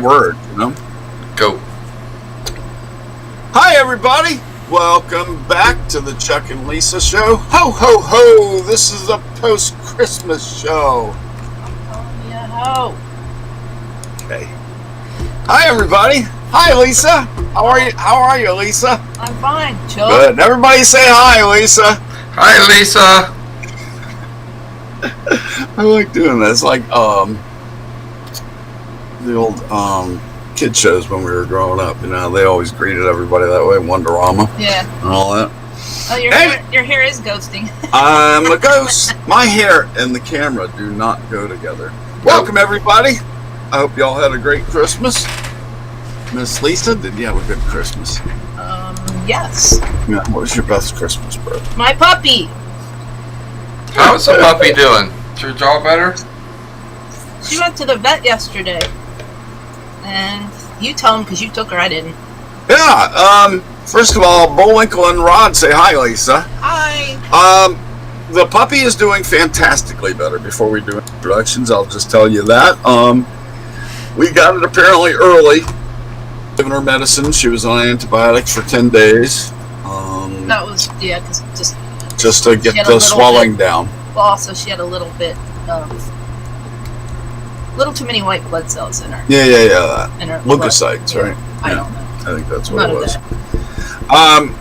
Word, Go. Hi, everybody. Welcome back to the Chuck and Lisa show. Ho, ho, ho. This is a post-Christmas show. Yeah, ho. Okay. Hi, everybody. Hi, Lisa. How are you, Lisa? I'm fine, Chuck. Good. Everybody say hi, Lisa. Hi, Lisa. I like doing this. Like, the old kid shows when we were growing up, they always greeted everybody that way, Wonderama. Yeah. And all that. Oh, your hair is ghosting. I'm a ghost. My hair and the camera do not go together. Welcome, everybody. I hope y'all had a great Christmas. Miss Lisa, did you have a good Christmas? Yes. Yeah, what was your best Christmas, bro? My puppy. How's the puppy doing? Is your jaw better? She went to the vet yesterday. And you tell him because you took her, I didn't. Yeah, first of all, Bullwinkle and Rod say hi, Lisa. Hi. The puppy is doing fantastically better. Before we do introductions, I'll just tell you that. We got it apparently early. Giving her medicine. She was on antibiotics for 10 days. That was, yeah, because just to get the swelling down. Well, also she had a little bit of... little too many white blood cells in her. Yeah. In her leukocytes, blood. right? I don't know. I think that's what it was.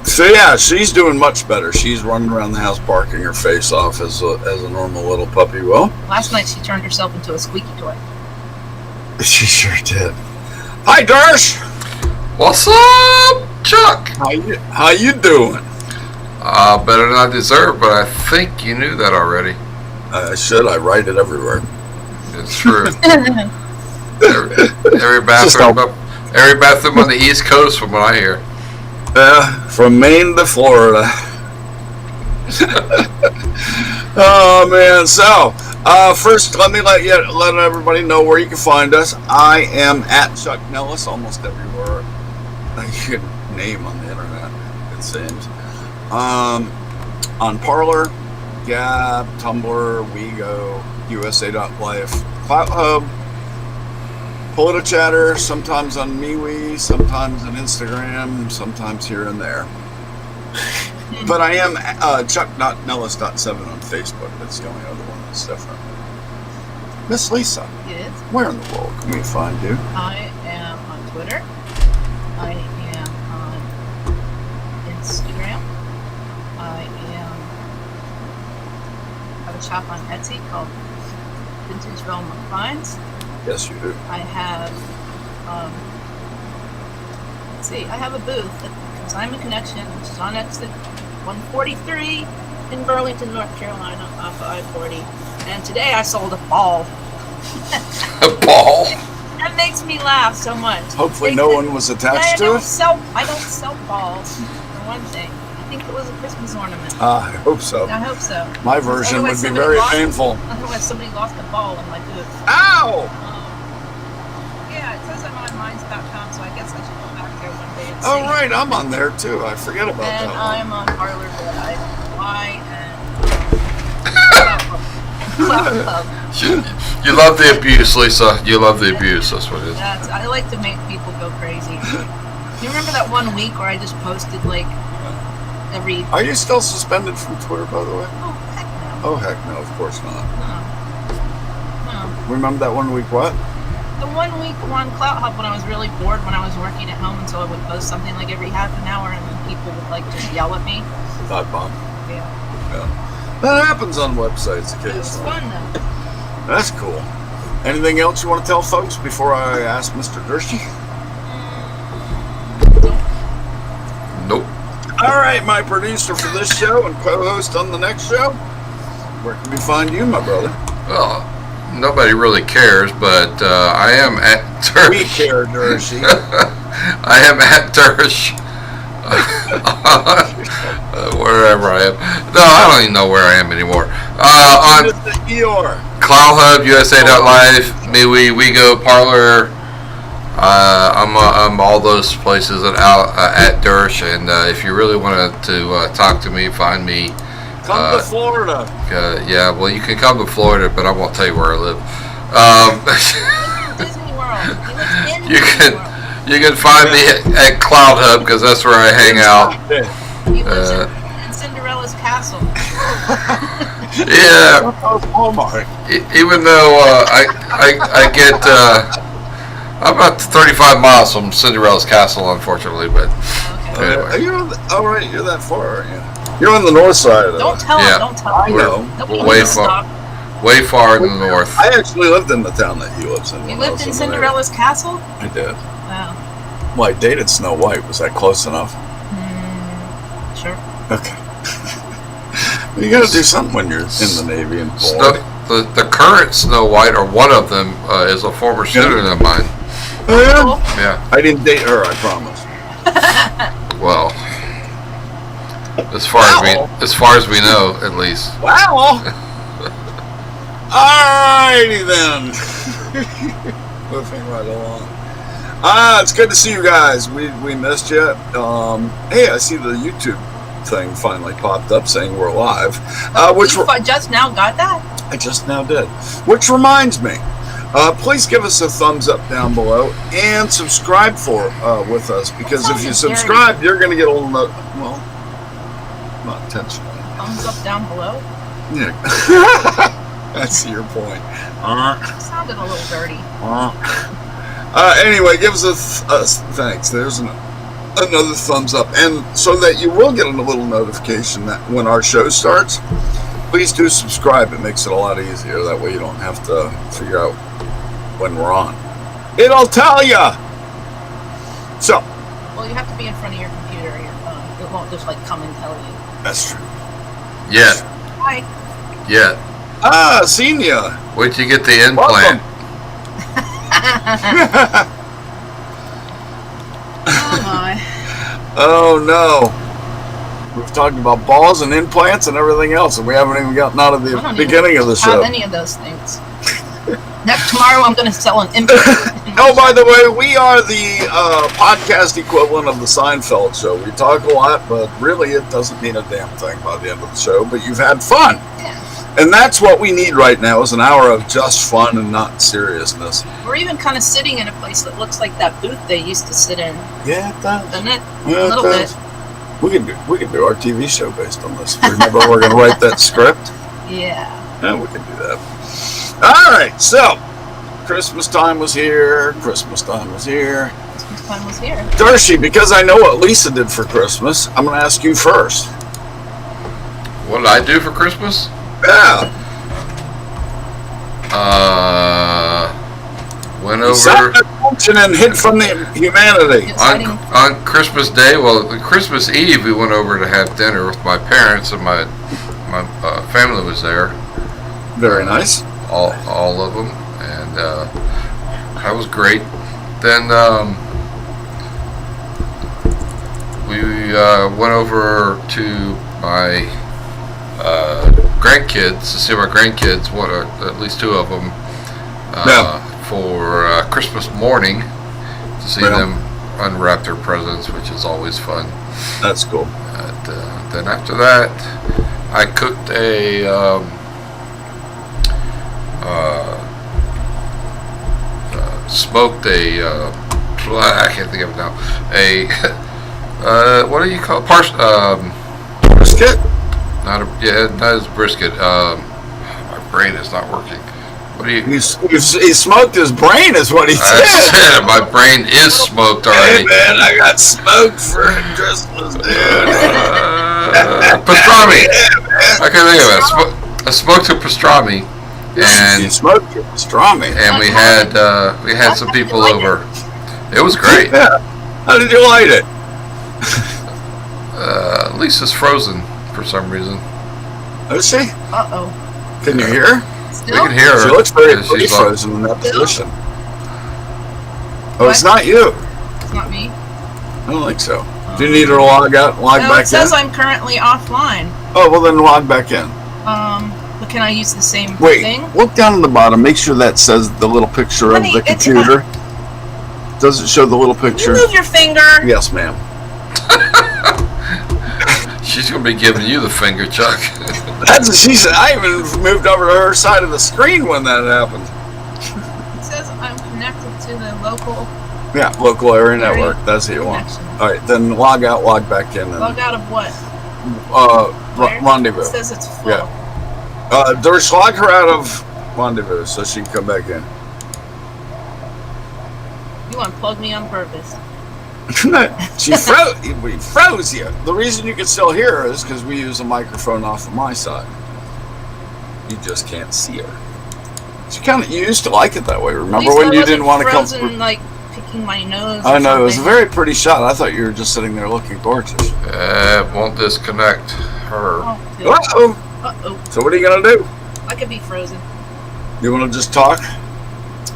So yeah, she's doing much better. She's running around the house barking her face off as a normal little puppy will. Last night she turned herself into a squeaky toy. She sure did. Hi, Darsh. What's up, Chuck? How you doing? Better than I deserve, but I think you knew that already. I write it everywhere. It's true. every bathroom on the East Coast, from what I hear. From Maine to Florida. Oh man! So first, let me let everybody know where you can find us. I am at Chuck Nellis almost everywhere you can name on the internet, it seems. On Parler, Gab, Tumblr, WeGo, USA.life, CloutHub, PolitiChatter, sometimes on MeWe, sometimes on Instagram, sometimes here and there. But I am Chuck.Nellis.7 on Facebook. That's the only other one that's different. Miss Lisa, Yes. where in the world can we find you? I am on Twitter. I am on Instagram. I have a shop on Etsy called Vintage Velma Finds. Yes, you do. I have, I have a booth at Simon Connection, which is on exit 143 in Burlington, North Carolina, off of I-40. And today I sold a ball. A ball? That makes me laugh so much. Hopefully no one was attached to it. I don't sell balls, for one thing. I think it was a Christmas ornament. I hope so. I hope so. My version Otherwise would be somebody very painful. Otherwise somebody lost a ball in my booth. Ow! Yeah, it says I'm on minds.com, so I guess I should go back there one day and see. Oh, right, I'm on there too. I forget about And that I'm one. on Parler, but I and Cloud Club. You love the abuse, Lisa. You love the abuse. That's what it is. I like to make people go crazy. You remember that one week where I just posted like every? Are you still suspended from Twitter, by the way? Oh heck no. Oh, heck no, of course not. No. Remember that one week what? The 1 week on Clout Hub when I was really bored when I was working at home, and so I would post something like every half an hour, and then people would like just yell at me. Thought bomb. Yeah. That happens on websites It was occasionally. fun though. That's cool. Anything else you want to tell folks before I ask Mr. Dershey? Nope. All right, my producer for this show and co-host on the next show. Where can we find you, my brother? Well, nobody really cares, but I am at We Dersh. care, Dershey. I am at Dersh. Wherever I am. No, I don't even know where I am anymore. On Mr. Eeyore. Cloud Hub, USA.live, MeWe, WeGo, Parlor. I'm all those places at Dersh, and if you really wanted to talk to me, find me. Come to Florida. Yeah, well, you can come to Florida, but I won't tell you where I live. Disney World. He lives in You Disney can- World. You can find me at Cloud Hub because that's where I hang out. He lives in Cinderella's castle. Yeah, Walmart. even though I get I'm about 35 miles from Cinderella's castle, unfortunately, but Okay. anyway. You're on the, all right, you're that far, aren't you? You're on the north side of Don't it. tell Yeah. him. Don't tell I him. know. Nobody Way needs to far. stop. Way far in the north. I actually lived in the town that he lives in. You when I lived was in there. Cinderella's castle? I did. Wow. Well, I dated Snow White. Was that close enough? Sure. Okay. You got to do something when you're in the Navy and Snow, bored. the current Snow White, or one of them, is a former student of mine. Oh, yeah? Cool. Yeah. I didn't date her, I promise. Well, as far as we know, at least. Wow. Alrighty then. Moving right along. It's good to see you guys. We missed you. Hey, I see the YouTube thing finally popped up saying we're live. Which You just now got that? I just now did. Which reminds me, please give us a thumbs up down below and subscribe with us, because if you Sounds scary. subscribe, you're going to get a little well, not intentionally. Thumbs up down below? Yeah. That's your point. Sounded a little dirty. Anyway, give us a thanks. There's another thumbs up, and so that you will get a little notification that when our show starts, please do subscribe. It makes it a lot easier. That way you don't have to figure out when we're on. It'll tell you. So Well, you have to be in front of your computer or your phone. It won't just like come and tell you. that's true. Yet. Hi. Yet. Seen ya. Wait till you get the Welcome. implant. Oh my. Oh no. We've talked about balls and implants and everything else, and we haven't even gotten out of the I don't beginning even of the have show. any of those things. Tomorrow I'm going to sell an implant. Oh, by the way, we are the podcast equivalent of the Seinfeld show. We talk a lot, but really it doesn't mean a damn thing by the end of the show, but you've had fun. Yeah. And that's what we need right now, is an hour of just fun and not seriousness. We're even kind of sitting in a place that looks like that booth they used to sit in, Yeah, it does. doesn't it? Yeah, A it little does. bit. We can do our TV show based on this. Remember, we're going to write that script? Yeah. Yeah, we can do that. All right, so Christmas time was here. Christmas time was here. Christmas time was here. Dershey, because I know what Lisa did for Christmas, I'm going to ask you first. What did I do for Christmas? Yeah. Went Sat over at attention and hid from the humanity. on Christmas Day. Well, Christmas Eve we went over to have dinner with my parents, and my family was there. Very nice. All of them, and that was great. Then we went over to my grandkids to see my grandkids. At least two of them. For Christmas morning to see them unwrap their presents, which is always fun. That's cool. Then after that, I cooked a smoked a, I can't think of it now, what do you call it? Brisket? Not as brisket. My brain is not working. What do you? He smoked his brain, is what he I said. said my brain is smoked already. Hey man, I got smoked for Christmas, dude. Pastrami. I can think of it. I smoked a pastrami, You and smoked your pastrami. we had some people over. It was great. Yeah. How did you like it? Lisa's frozen for some reason. Is she? Uh-oh. Can you hear her? We Still? can hear her. She looks very She's pretty like- frozen in that Still? position. Oh, it's not you. It's not me. I don't think so. Do you need her to log out and log No, back it says in? I'm currently offline. Oh, well then log back in. But can I use the same Wait, thing? look down at the bottom. Make sure that says the little picture Honey, of the it's- computer. Does it show the little Can you picture? move your finger? Yes, ma'am. She's gonna be giving you the finger, Chuck. That's she said. I even moved over to her side of the screen when that happened. It says I'm connected to the local Yeah, local area Area network. That's what you want. connection. All right, then log out, log back in, and Log out of what? Where? rendezvous. It says it's full. Yeah. Dersh, log her out of rendezvous so she can come back in. You unplugged me on purpose. She we froze you. The reason you can still hear her is because we use a microphone off of my side. You just can't see her. She you used to like it that way. At Remember least when I you wasn't didn't want to come? frozen, like picking my nose. I or know, it was a something. very pretty shot. I thought you were just sitting there looking gorgeous. It won't disconnect her. Oh, dude. Uh-oh. Uh-oh. So what are you going to do? I could be frozen. You want to just talk?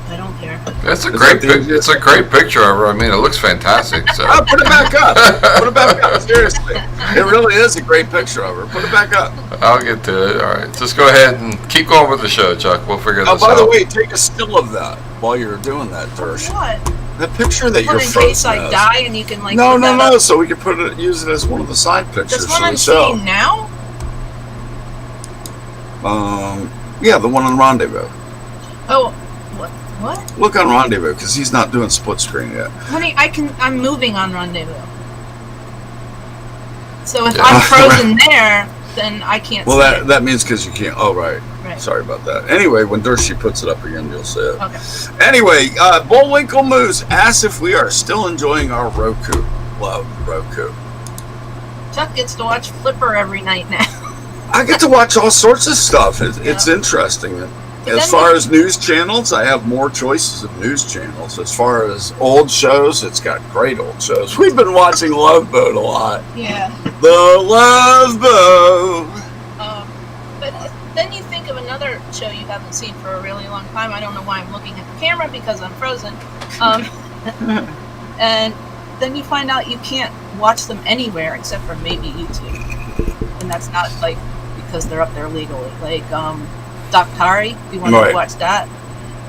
I don't care. It's a Is great that the It's a great picture of her. I mean, it looks fantastic. So. Oh, put it back up. Put it back up. Seriously. It really is a great picture of her. Put it back up. I'll get to it. All right, just go ahead and keep going with the show, Chuck. We'll figure Oh, this by out. the way, take a still of that while you're doing that, Dersh. What? The picture that Well, you're in frozen case I as. die and you can like. No, put no, that no. up. So we can use it as one of the side pictures This for one the I'm show. seeing now. Yeah, the one on Rendezvous. Oh, what? Look on Rendezvous because he's not doing split screen yet. Honey, I'm moving on Rendezvous. So if Yeah. I'm frozen there, then I can't Well, see that it. that means because you can't. Oh, right. Right. Sorry about that. Anyway, when Dershie puts it up again, you'll see it. Okay. Anyway, Bullwinkle Moose asks if we are still enjoying our Roku. Love Roku. Chuck gets to watch Flipper every night now. I get to watch all sorts of stuff. It's interesting. As then far as news channels, I have more choices of news channels. As far as old shows, it's got great old shows. We've been watching Love Boat a lot. Yeah. The Love Boat. But then you think of another show you haven't seen for a really long time. I don't know why I'm looking at the camera because I'm frozen. And then you find out you can't watch them anywhere except for maybe YouTube. And that's not like because they're up there legally. Like Doctari, we wanted Right. to watch that.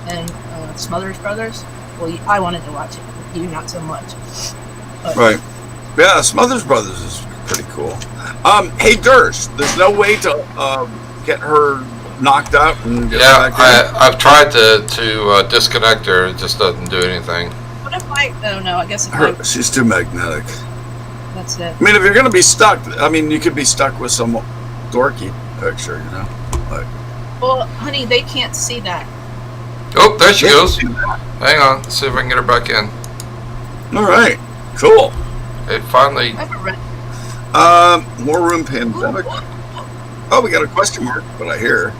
And Smothers Brothers. Well, I wanted to watch it. You not so much. But Right. Yeah, Smothers Brothers is pretty cool. Hey, Dersh, there's no way to get her knocked out and get her back in? I've tried to disconnect her. It just doesn't do anything. what if I? Oh no, I guess if I, She's too magnetic. that's it. I mean, if you're going to be stuck, I mean, you could be stuck with some dorky picture, you know? Like, Well, honey, they can't see that. Oh, there she goes. Hang on. Let's see if I can get her back in. all right, cool. It finally. I haven't read. More room pandemic. Oh, we got a question mark, but I hear her.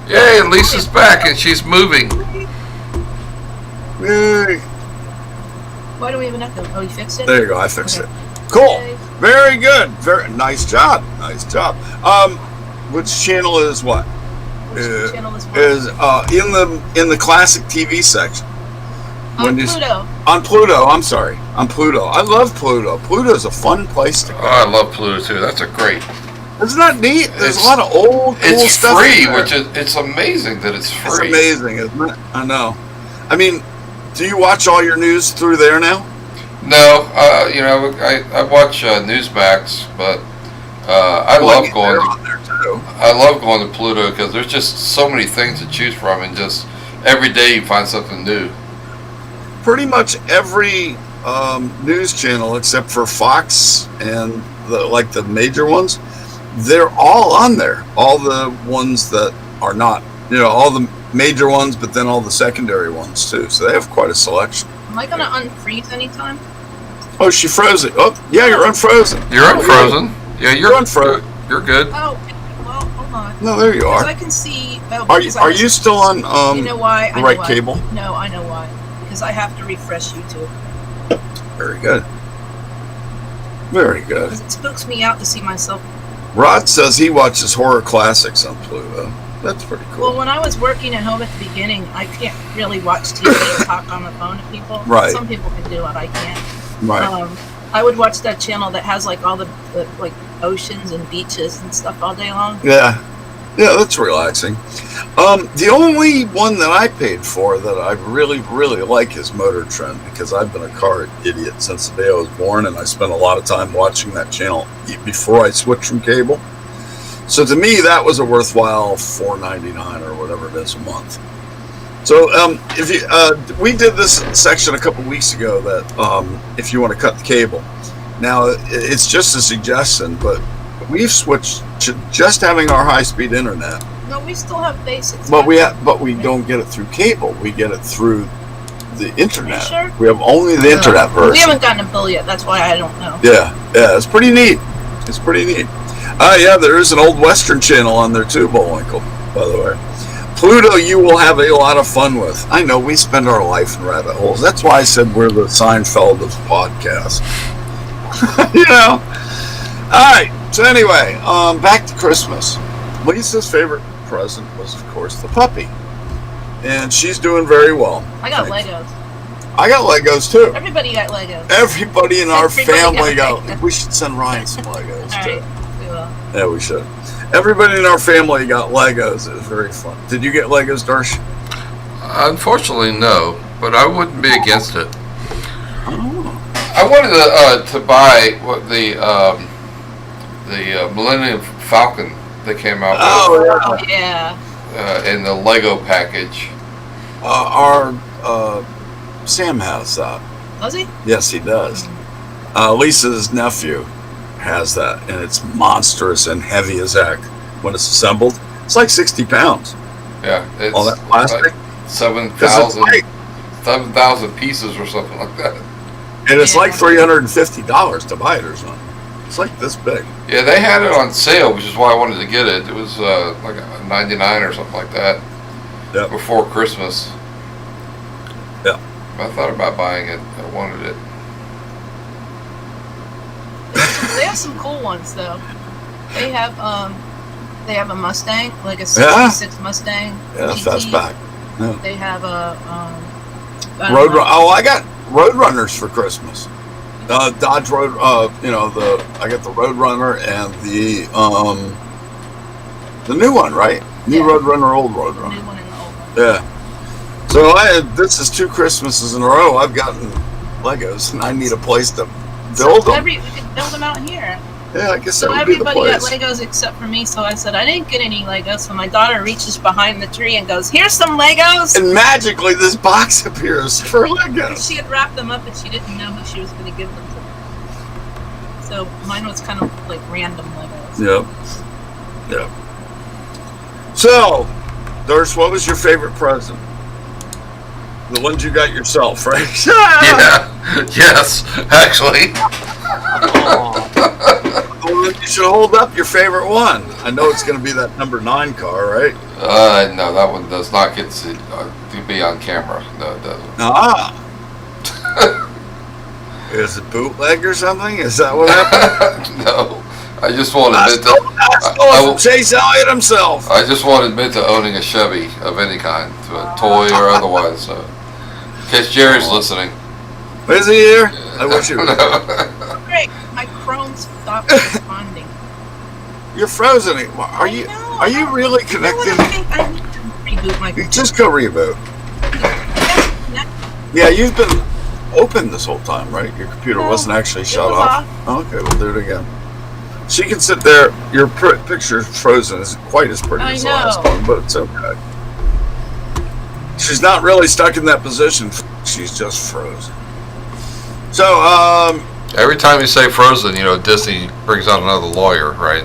Yay, and Lisa's back and she's moving. Yay. Why do we have an echo? Oh, you fixed it? There you go, I fixed Okay. it. Cool. Yay. Very good. Very nice job. Nice job. Which channel is what? Which channel is what? Is in the classic TV section. On you- Pluto. On Pluto, I'm sorry. On Pluto. I love Pluto. Pluto's a fun place to go. Oh, I love Pluto too. That's a great. Isn't that neat? There's It's- a lot of old, cool It's stuff. free, in there. which is it's amazing that it's It's free. amazing, isn't it? I know. I mean, do you watch all your news through there now? No, I watch Newsmax, but I Well, love going. they're To, on there too. I love going to Pluto because there's just so many things to choose from, and just every day you find something new. pretty much every news channel except for Fox and the major ones, they're all on there. All the ones that are not, all the major ones, but then all the secondary ones too. So they have quite a selection. Am I going to unfreeze anytime? Oh, she froze it. Oh, yeah, you're unfrozen. You're unfrozen. Yeah, you're unfrozen. You're good. Oh, well, hold on. No, there you Because are. I can see. Are you still on you know why? the right cable? No, I know why. Because I have to refresh YouTube. Very good. Very good. Because it spooks me out to see myself. Rod says he watches horror classics on Pluto. That's pretty cool. Well, when I was working at home at the beginning, I can't really watch TV and talk on the phone to people. Right. Some people can do it. I can't. Right. I would watch that channel that has like all the like oceans and beaches and stuff all day long. Yeah. Yeah, that's relaxing. The only one that I paid for that I really, really like is Motor Trend, because I've been a car idiot since the day I was born, and I spent a lot of time watching that channel before I switched from cable. So to me, that was a worthwhile $4.99 or whatever it is a month. So if you, we did this section a couple weeks ago that if you want to cut the cable. Now, it's just a suggestion, but we've switched to just having our high-speed internet. No, we still have basics. But we don't get it through cable. We get it through the internet. Sure? We have only the internet version. We haven't gotten a bill yet. That's why I don't know. Yeah, it's pretty neat. It's pretty neat. Yeah, there is an old Western channel on there too, Bullwinkle, by the way. Pluto, you will have a lot of fun with. I know, we spend our life in rabbit holes. That's why I said we're the Seinfeld of podcast. All right. So anyway, back to Christmas. Lisa's favorite present was, of course, the puppy, and she's doing very well. I got Legos. I got Legos too. Everybody got Legos. Everybody in our Everybody family got got. We should send Ryan some Legos All too. right, we will. Yeah, we should. Everybody in our family got Legos. It was very fun. Did you get Legos, Darsh? Unfortunately, no, but I wouldn't be against it. Oh. I wanted to buy what the Millennium Falcon that came out with Yeah. in the Lego package. Our Sam has that. Was he? Yes, he does. Lisa's nephew has that, and it's monstrous and heavy as heck. When it's assembled, it's like 60 pounds. Yeah, it's All that plastic. like 7,000 light. 7,000 pieces or something like that. And it's Yeah. like $350 to buy it or something. It's like this big. Yeah, they had it on sale, which is why I wanted to get it. It was like a 99 or something like that. Yep. Before Christmas. Yeah. I thought about buying it. I wanted it. They have some cool ones though. They have a Mustang, like a Yeah. '66 Mustang. Yeah, GT. fastback. Yeah. They have a I got Roadrunners for Christmas. Dodge Road. I got the Roadrunner and the new one, right? New Yeah. Roadrunner, old new Roadrunner. one and the old one. Yeah. So this is 2 Christmases in a row I've gotten Legos, and I need a place to build them. We could build them out here. Yeah, I guess So that would be the everybody got place. Legos except for me. So I said I didn't get any Legos. So my daughter reaches behind the tree and goes, "Here's some Legos." And magically, this box appears for Legos. She had wrapped them up and she didn't know who she was going to give them to. So mine was kind of like random Legos. Yep. So, Darsh, what was your favorite present? The ones you got yourself, right? Yeah. Yes, actually. Well, you should hold up your favorite one. I know it's going to be that number 9 car, right? No, that one does not get to be on camera. No, it doesn't. Ah. Is it bootleg or something? Is that what happened? No, I just want to I admit stole it from Chase Elliott himself. I just want to admit to owning a Chevy of any kind, to a toy or otherwise. So, in case Jerry's listening. Is he here? I wish he was. Great, my Chrome stopped responding. You're frozen. Are you really You know what, I connected? think I need to reboot my computer. Just go reboot. Yeah, you've been open this whole time, right? Your computer No, wasn't actually it shut was off. Okay, we'll do it again. She can sit there. Your picture frozen isn't quite as pretty I as the last know. one, but it's okay. She's not really stuck in that position. She's just frozen. So, Every time you say frozen, Disney brings out another lawyer, right?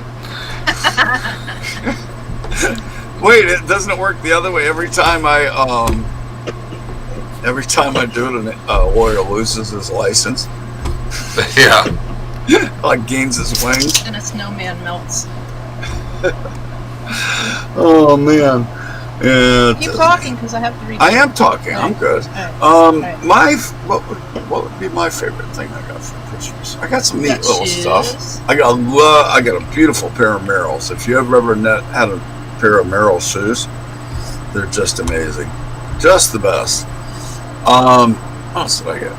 wait, doesn't it work the other way? Every time I do it, a lawyer loses his license. Yeah. Like gains his wings. And a snowman melts. Oh man. Yeah. Keep talking because I have to read. I am talking. I'm good. Right. What would be my favorite thing I got for Christmas? I got some You neat got little shoes. stuff. I got a beautiful pair of Merrells. If you ever had a pair of Merrell shoes, they're just amazing, just the best. What else did I get?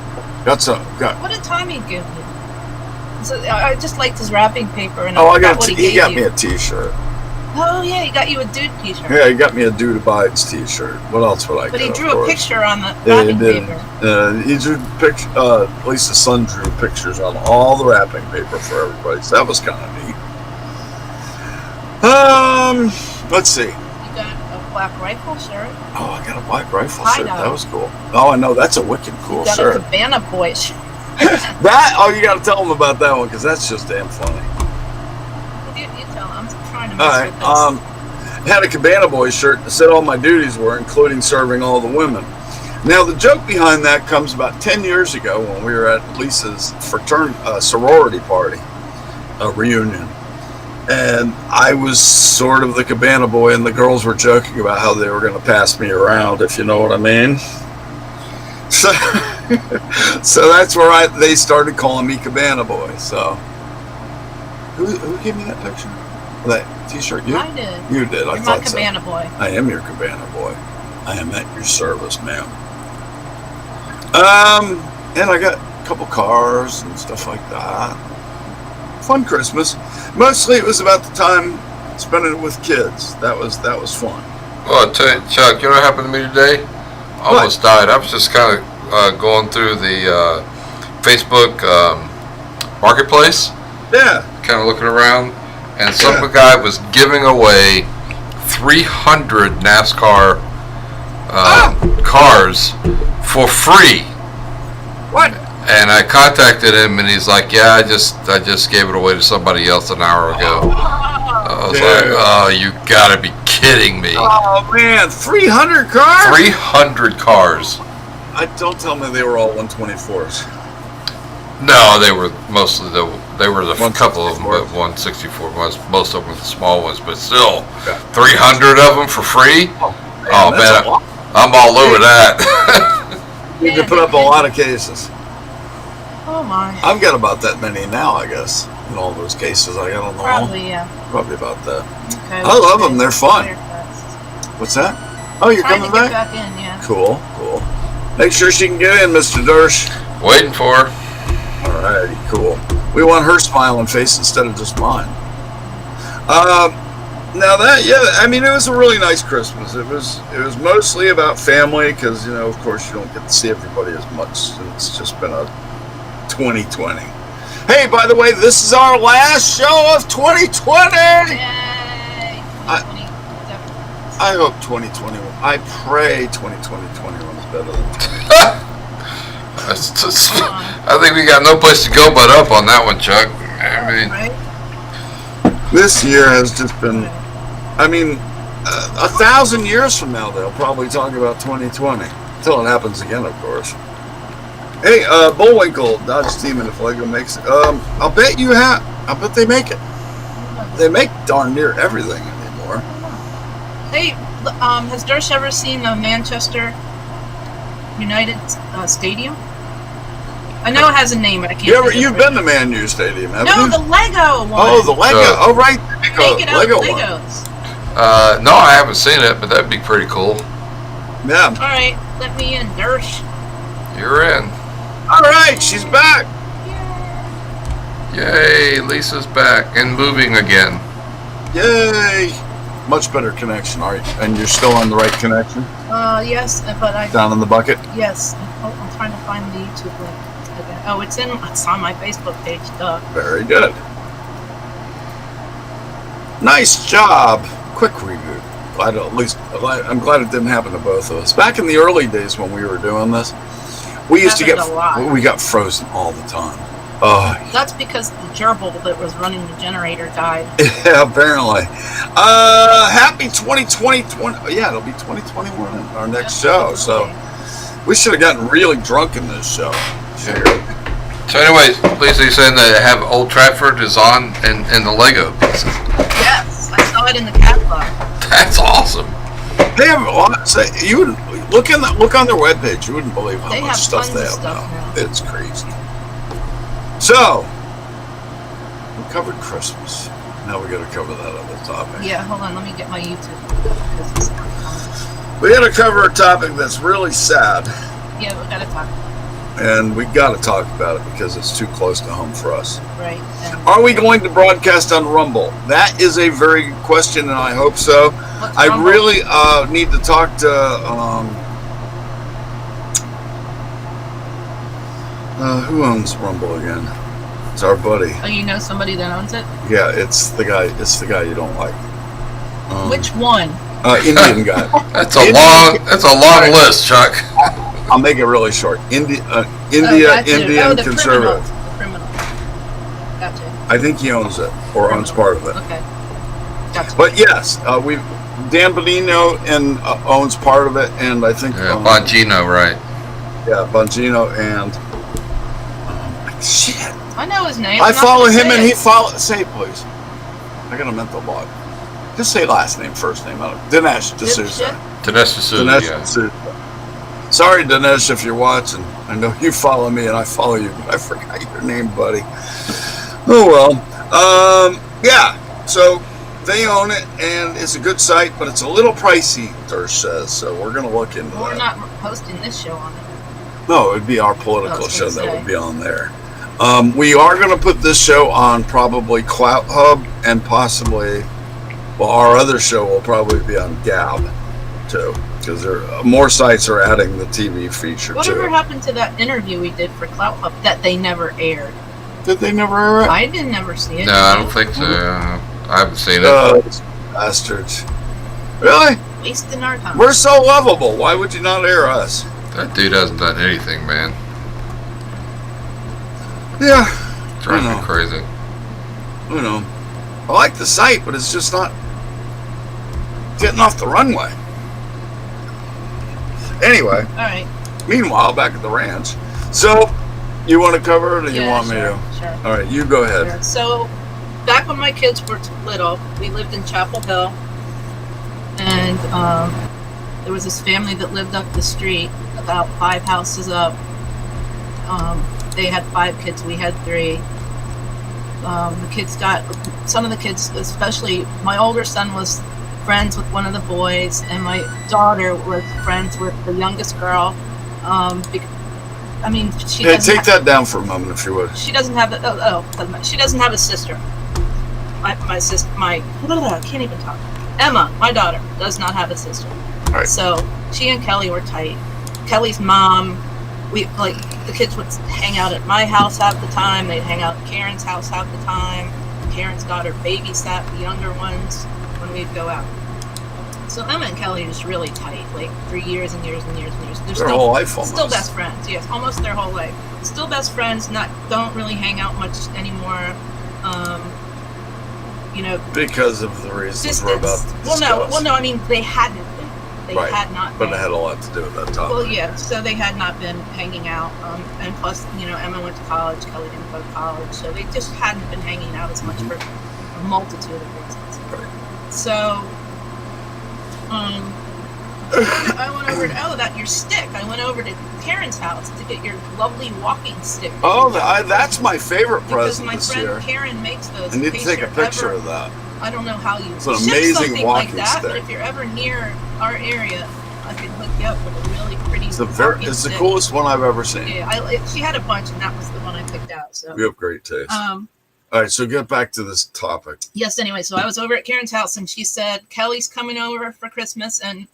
What did Tommy give you? So, I just liked his wrapping paper, and Oh, I forgot what he he got gave me you. a T-shirt. Oh yeah, he got you a dude T-shirt. Yeah, he got me a Dude Abides T-shirt. What else would I But get? he of drew a course? picture on the Yeah, he wrapping did. paper. He drew picture. At least the son drew pictures on all the wrapping paper for everybody. So that was kind of neat. Let's see. You got a black rifle shirt. Oh, I got a black rifle I shirt. know. That was cool. Oh, I know. That's a wicked cool You got shirt. a Cabana Boy shirt. You got to tell them about that one because that's just damn funny. You tell him. I'm trying to All mess right. with this. Had a Cabana Boy shirt that said all my duties were, including serving all the women. Now, the joke behind that comes about 10 years ago when we were at Lisa's sorority party, a reunion. And I was sort of the Cabana Boy, and the girls were joking about how they were going to pass me around, if you know what I mean. So, so that's where they started calling me Cabana Boy. So, who gave me that picture? That T-shirt? You? I did. You did. I You're my thought so. Cabana Boy. I am your Cabana Boy. I am at your service, ma'am. And I got a couple cars and stuff like that. Fun Christmas. Mostly it was about the time spending it with kids. That was fun. Well, I'll tell you, Chuck, you know what happened to me today? I almost died. I was just kind of going through the Facebook marketplace, Yeah. kind of looking around, and some guy was giving away 300 NASCAR cars for free. What? And I contacted him, and he's like, "Yeah, I just gave it away to somebody else an hour ago." I was like, "Oh, you gotta be kidding me!" Oh man, 300 cars? 300 cars. Don't tell me they were all 124s. No, they were mostly they were the couple of them, 164. but 164 was most of them were the small ones, but still, Okay. 300 of them for free. Oh that's man, a lot. I'm all over that. You need to put up a lot of cases. Oh my. I've got about that many now, I guess. In all those cases I got on the wall. Probably, yeah. Probably about that. Okay. I love them. They're fun. What's that? Oh, you're Trying coming to get back? back in, yeah. Cool. Make sure she can get in, Mr. Dersh. Waiting for her. Alrighty, cool. We want her smiling face instead of just mine. Now it was a really nice Christmas. It was mostly about family because, of course you don't get to see everybody as much. It's just been a 2020. Hey, by the way, this is our last show of 2020. Yay! 2020. I hope 2021. I pray 2021 is better than 2020. I think we got no place to go but up on that one, Chuck. I mean, Right? This year has just been. 1,000 years from now, they'll probably talk about 2020 until it happens again, of course. Hey, Bullwinkle, Dodge Team, and if Lego makes it, I bet they make it. They make darn near everything anymore. Hey, has Dersh ever seen the Manchester United Stadium? I know it has a name, but I can't. You've been to Man U Stadium, haven't No, you? the Lego one. Oh, the Lego. Oh, right. Take it out, Lego one. Legos. no, I haven't seen it, but that'd be pretty cool. Yeah. All right, let me in, Dersh. You're in. All right, she's back. Yay, Lisa's back and moving again. Yay. Much better connection, all right. And you're still on the right connection? Yes, but I. Down in the bucket? Yes. I'm trying to find the YouTube link. Okay. Oh, it's on my Facebook page. Duh. Very good. Nice job. Quick reboot. I'm glad it didn't happen to both of us. Back in the early days when we were doing this, we used to we got frozen all the time. Oh, that's because the gerbil that was running the generator died. Yeah, apparently. Happy 2020. Yeah, it'll be 2021 our next show. So we should have gotten really drunk in this show. Sure. So anyways, Lisa, saying that have Old Trafford is on in the Lego pieces. Yes, I saw it in the catalog. That's awesome. They have you would look on their webpage. You wouldn't believe how much stuff they have now. It's crazy. So we covered Christmas. Now we got to cover that other topic. Yeah, hold on. Let me get my YouTube. We got to cover a topic that's really sad. Yeah, we got to talk. And we got to talk about it because it's too close to home for us. Right. Are we going to broadcast on Rumble? That is a very good question, and I hope so. I really need to talk to who owns Rumble again? It's our buddy. Oh, you know somebody that owns it? Yeah, it's the guy. It's the guy you don't like. Which one? Indian guy. That's a long list, Chuck. I'll make it really short. Indian conservative. The criminal. Gotcha. I think he owns it or owns part of it. Okay. Gotcha. But yes, Dan Bongino owns part of it, and I think Bongino, right? Yeah, Bongino and shit. I know his name. I follow him, and he follows. Say it, please. I got a mental block. Just say last name, first name. Dinesh D'Souza. Dinesh D'Souza. Sorry, Dinesh, if you're watching. I know you follow me, and I follow you, but I forgot your name, buddy. Oh well. Yeah. So they own it, and it's a good site, but it's a little pricey, Dersh says. So we're gonna look into that. We're not hosting this show on it. No, it would be our political show that would be on there. We are going to put this show on probably Clout Hub and possibly, our other show will probably be on Gab too, because more sites are adding the TV feature. Whatever happened to that interview we did for Clout Hub that they never aired? Did they never air it? I didn't never see it. No, I don't think so. I haven't seen it. Bastards. Really? Wasting our time. We're so lovable. Why would you not air us? That dude hasn't done anything, man. Yeah. Drives me crazy. You know, I like the site, but it's just not getting off the runway. Anyway. All right. Meanwhile, back at the ranch. So, you want to cover it, or you want me to? Sure. All right, you go ahead. Sure. So, back when my kids were little, we lived in Chapel Hill, and there was this family that lived up the street, about 5 houses up. They had 5 kids. We had 3. Some of the kids, especially my older son, was friends with one of the boys, and my daughter was friends with the youngest girl. She doesn't take that down for a moment, if you would. She doesn't have she doesn't have a sister. I can't even talk. Emma, my daughter, does not have a sister. Right. So she and Kelly were tight. Kelly's mom, the kids would hang out at my house half the time. They'd hang out at Karen's house half the time. Karen's daughter babysat the younger ones when we'd go out. So Emma and Kelly are just really tight, for years and years and years and years. They're their whole life almost. Still best friends, yes, almost their whole life. Still best friends, don't really hang out much anymore. Because of the reasons we're about to discuss. No, they hadn't been. They had not been. But it had a lot to do with that topic. Well, yeah, so they had not been hanging out. And plus, Emma went to college, Kelly didn't go to college, so they just hadn't been hanging out as much for a multitude of reasons. Right. So, I went over to, your stick. I went over to Karen's house to get your lovely walking stick. That's my favorite present this year. Because my friend Karen makes those. I need to take a picture of that. I don't know how you It's an amazing something walking like that, stick. But if you're ever near our area, I can hook you up with a really pretty It's the coolest one I've ever seen. Yeah, she had a bunch, and that was the one I picked out. So you have great taste. All right, so get back to this topic. Yes. Anyway, so I was over at Karen's house, and she said Kelly's coming over for Christmas, and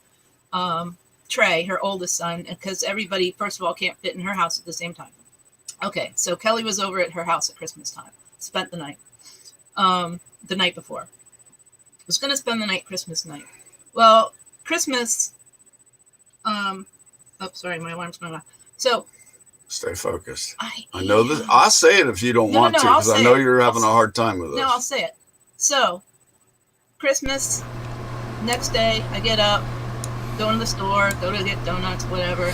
Trey, her oldest son, because everybody, first of all, can't fit in her house at the same time. Okay, so Kelly was over at her house at Christmas time, spent the night. The night before, was going to spend the night Christmas night. Well, Christmas. Oh, sorry, my alarm's going off. So Stay focused. I know this. I'll say it if you don't want to, I'll because I say know it. you're having a hard time with this. No, I'll say it. So, Christmas, next day, I get up, go to the store, go to get donuts, whatever,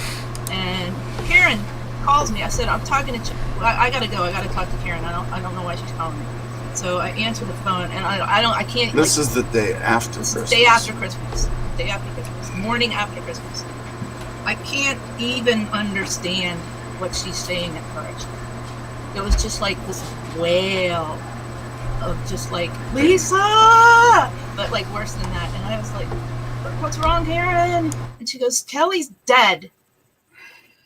and Karen calls me. I said, I'm talking to I gotta go. I gotta talk to Karen. I don't know why she's calling me. So I answer the phone, and I can't. This is the day after Christmas. Day after Christmas. Day after Christmas. Morning after Christmas. I can't even understand what she's saying at first. It was just like this wail of just like, Lisa! But like worse than that. And I was like, what's wrong, Karen? And she goes, Kelly's dead.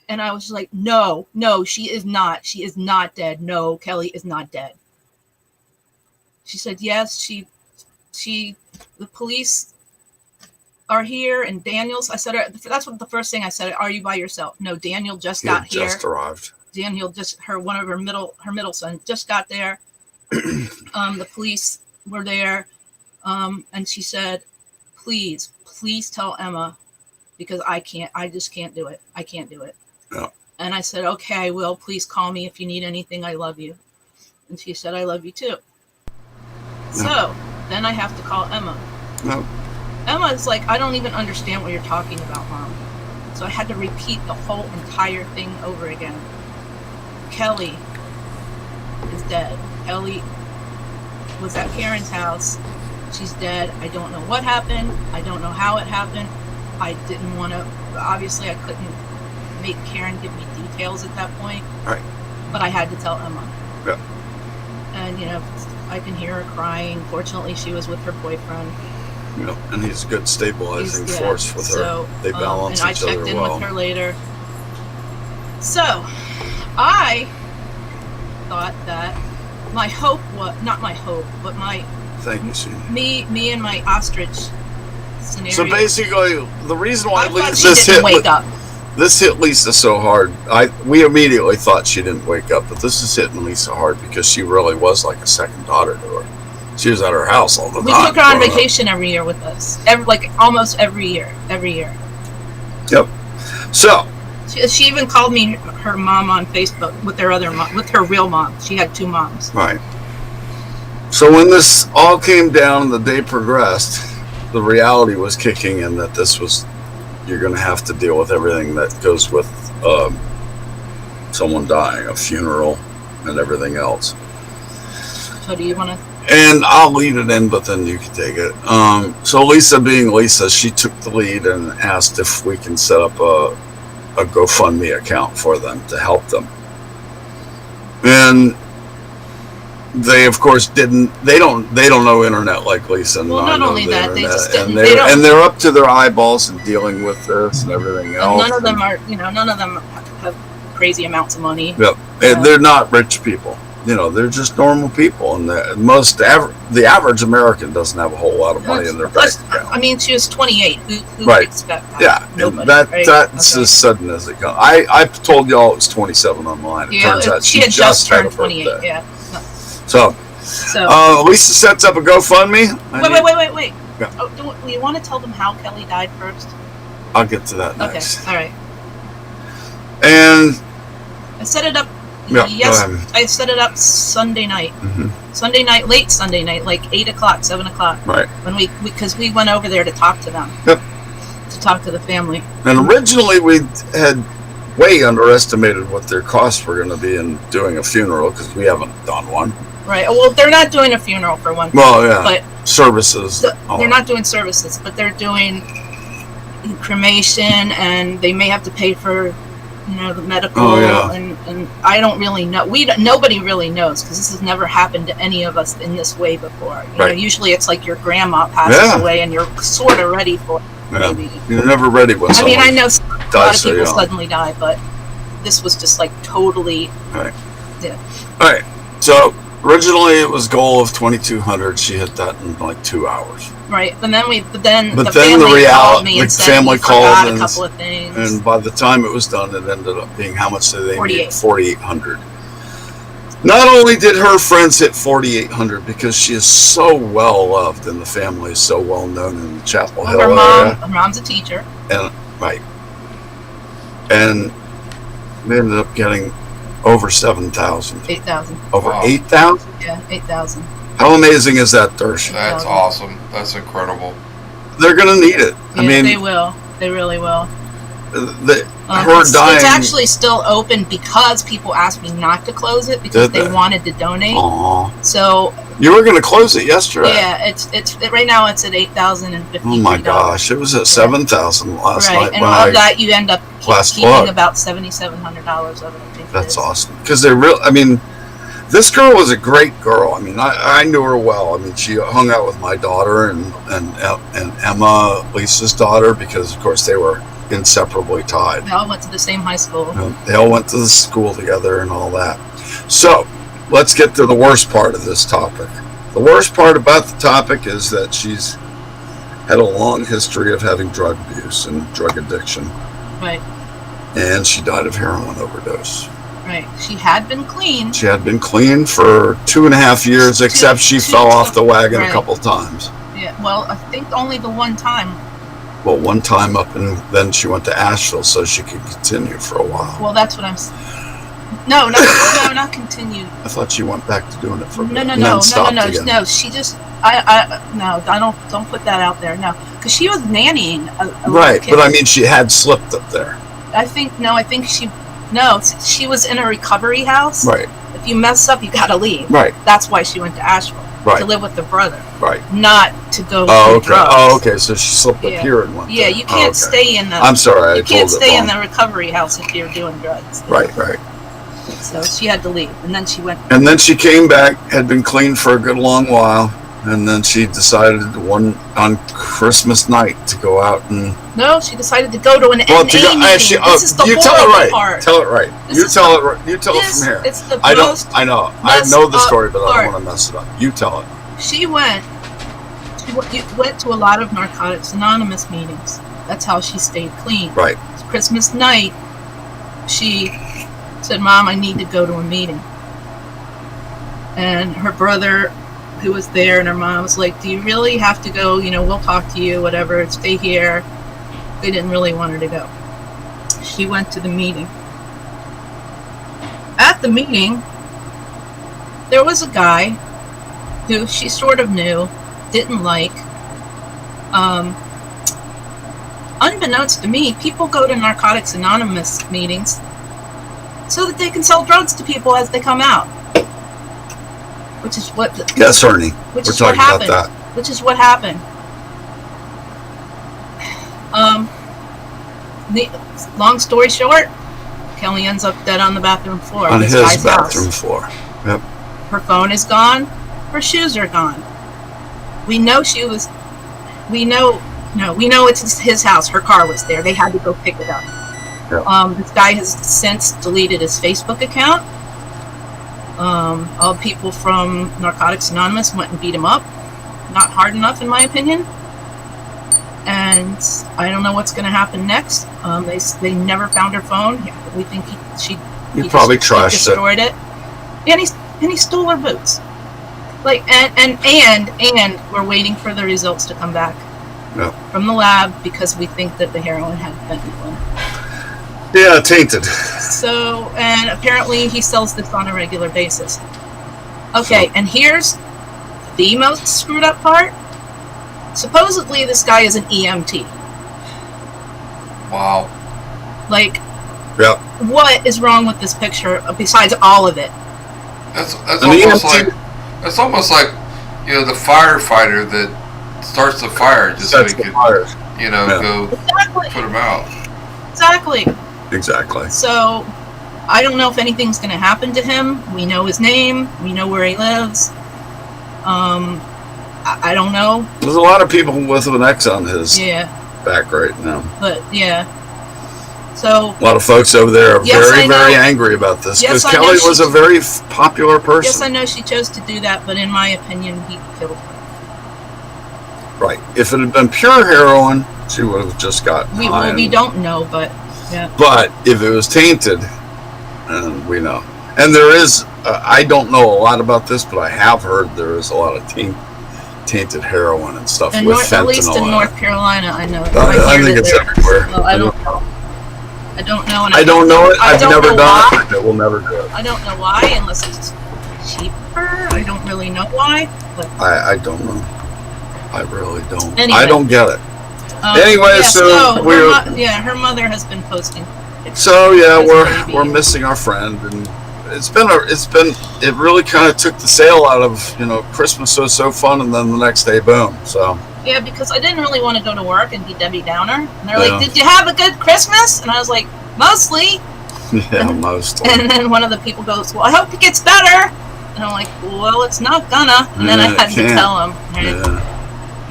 And I was like, no, she is not. She is not dead. No, Kelly is not dead. She said, yes, the police are here, and Daniel's. I said, that's what the first thing I said. Are you by yourself? No, Daniel just got here. Just arrived. Daniel one of her middle son just got there. The police were there, and she said, please tell Emma, because I just can't do it. I can't do it. Yeah. And I said, okay, I will. Please call me if you need anything. I love you. And she said, I love you too. No. So then I have to call Emma. No. Emma's like, I don't even understand what you're talking about, Mom. So I had to repeat the whole entire thing over again. Kelly is dead. Kelly was at Karen's house. She's dead. I don't know what happened. I don't know how it happened. I didn't want to, obviously I couldn't make Karen give me details at that point. Right. But I had to tell Emma. Yeah. And, I can hear her crying. Fortunately, she was with her boyfriend. Yeah, and he's a good stabilizing force with her. They balance and each other well. I checked in with her later. So, I thought that my hope was, not my hope, but my... Thank you, Sue. Me and my ostrich scenario. So basically, the reason why this hit Lisa so hard, we immediately thought she didn't wake up, but this is hitting Lisa hard because she really was like a second daughter to her. She was at her house all the time. We took her on vacation every year with us, almost every year. Yep. So she even called me her mom on Facebook with with her real mom. She had two moms. Right. So when this all came down and the day progressed, the reality was kicking in that you're going to have to deal with everything that goes with someone dying, a funeral, and everything else. So do you want to? And I'll lead it in, but then you can take it. So Lisa, being Lisa, she took the lead and asked if we can set up a GoFundMe account for them to help them. And they, of course, didn't. They don't know internet like Lisa. Well, not only that, they just didn't. And they're up to their eyeballs in dealing with this and everything else. None of them are. None of them have crazy amounts of money. Yep, and they're not rich people. They're just normal people, and the average American doesn't have a whole lot of money in their bank account. I mean, she was 28. Who right. would expect that? Yeah, nobody. That's as sudden as it comes. I told y'all it was 27 online. It turns out she had just turned 28. Birthday. Yeah. No. So Lisa sets up a GoFundMe. Wait. Yeah. Oh, do you want to tell them how Kelly died first? I'll get to that next. Okay. All right. And I set it up. Yeah, yes, I set it up Sunday night. Mm-hmm. Sunday night, late Sunday night, like 8 o'clock, 7 o'clock. Right. When because we went over there to talk to them. Yep. To talk to the family. And originally we had way underestimated what their costs were going to be in doing a funeral because we haven't done one. Right. Well, they're not doing a funeral for one. Well, yeah. But services. They're not doing services, but they're doing cremation, and they may have to pay for. The medical, and I don't really know. Nobody really knows because this has never happened to any of us in this way before. Usually it's like your grandma passes away and you're sort of ready for it. Maybe you're never ready when. I know a lot of people suddenly die, but this was just like totally. Right. Yeah. All right. So originally it was goal of 2,200. She hit that in like 2 hours. Right, and then the family called me and said we forgot a couple of things. And by the time it was done, it ended up being how much did they need? 4,800. Not only did her friends hit 4,800 because she is so well loved and the family is so well known in the Chapel Hill area. Her mom's a teacher. And right. And they ended up getting over 7,000. 8,000. Over Wow. 8,000? Yeah, 8,000. How amazing is that, Dersh? That's awesome. That's incredible. They're going to need it. Yeah, I mean, they will. They really will. Her It's dying. actually still open because people asked me not to close it because Did they they? wanted to donate. Aw. So You were going to close it yesterday. yeah, it's right now it's at $8,050. Oh my gosh, it was at 7,000 last Right, night and when all I. of that you end up last keeping looked. about $7,700 of it. I think it That's is. awesome because they're real. I mean, this girl was a great girl. I mean, I knew her well. I mean, she hung out with my daughter and Emma, Lisa's daughter, because of course they were inseparably tied. They all went to the same high school. They all went to the school together and all that. So let's get to the worst part of this topic. The worst part about the topic is that she's had a long history of having drug abuse and drug addiction, Right, and she died of heroin overdose. right. She had been clean. She had been clean for 2.5 years, except she fell off the wagon a right. couple times. Yeah, well, I think only the one time. Well, one time up, and then she went to Asheville so she could continue for a while. Well, that's what I'm. No, not continued. I thought she went back to doing it for a bit No, and then stopped no. again. No, she just. I don't put that out there. No, because she was nannying a Right, kid. but I mean, she had slipped up there. I think she was in a recovery house. Right, If you mess up, you gotta leave. right, That's why she went to Asheville right, to live with her brother, right. not to go Oh, do okay. drugs. Oh, okay. So she slipped up Yeah. here and went Yeah, there. you can't Oh, okay. stay in the. I'm sorry, I You can't told stay it in wrong. the recovery house if you're doing drugs. Right, right. So she had to leave, and then she went. And then she came back, had been clean for a good long while, and then she decided on Christmas night to go out and No, she decided to go to an well, NA to go. meeting. This is the you tell it horrible right. part. Tell it right. This You is tell the- it right. You tell it This- from here. It's the I don't. most. I know. I messed know the up story, but I part. don't want to mess it up. You tell it. She went. She went to a lot of Narcotics Anonymous meetings. That's how she stayed clean. Right. Christmas night, she said, "Mom, I need to go to a meeting." And her brother, who was there, and her mom was like, "Do you really have to go? You know, we'll talk to you, whatever. Stay here." They didn't really want her to go. She went to the meeting. At the meeting, there was a guy who she sort of knew, didn't like. Unbeknownst to me, people go to Narcotics Anonymous meetings so that they can sell drugs to people as they come out. Which is what. Yes, Ernie. Which We're is what talking about happened. that. Which is what happened. Long story short, Kelly ends up dead on the bathroom floor. On of his this guy's bathroom house. floor. Yep. Her phone is gone. Her shoes are gone. We know she was. We know it's his house. Her car was there. They had to go pick it up. Yeah. This guy has since deleted his Facebook account. All people from Narcotics Anonymous went and beat him up. Not hard enough, in my opinion. And I don't know what's going to happen next. They never found her phone. We think You probably trashed it. destroyed it. And he stole her boots. Like and we're waiting for the results to come back from the lab because we think that the heroin had fentanyl. Yeah, tainted. So, and apparently he sells this on a regular basis. Okay, and here's the most screwed up part. Supposedly this guy is an EMT. Wow. Like, Yeah. what is wrong with this picture besides all of it? That's An almost EMT. like the firefighter that starts the fire just so That's he the could fires. Yeah. go Exactly. put him out. Exactly. Exactly. So, I don't know if anything's going to happen to him. We know his name. We know where he lives. I don't know. There's a lot of people with an X on his Yeah, back right now. but yeah. So, A lot of folks over there are Yes, very, I know. very angry about this Yes, because I know Kelly she- was a very popular person. yes, I know she chose to do that, but in my opinion, he killed her. Right. If it had been pure heroin, she would have just gotten high. We don't know, but yeah. But if it was tainted, and we know. And there is, I don't know a lot about this, but I have heard there is a lot of tainted heroin and stuff And with North, fentanyl. at least in in North it. Carolina, I know. I think it's everywhere. Well, I don't know. I don't know. And I don't know it. I I've don't never know done why. it. I will never do it. I don't know why, unless it's cheaper. I don't really know why. But I don't know. I really don't. Anyway. I don't get it. Anyway, so we're her mother has been posting. So yeah, As a baby. we're missing our friend, and it really kind of took the sail out of, Christmas was so fun, and then the next day, boom. So Yeah, because I didn't really want to go to work and be Debbie Downer. And they're Yeah. like, "Did you have a good Christmas?" And I was like, "Mostly." yeah, most. And then one of the people goes, "Well, I hope it gets better." And I'm like, "Well, it's not gonna." And then I Yeah, it had to can't. tell him. Right? Yeah.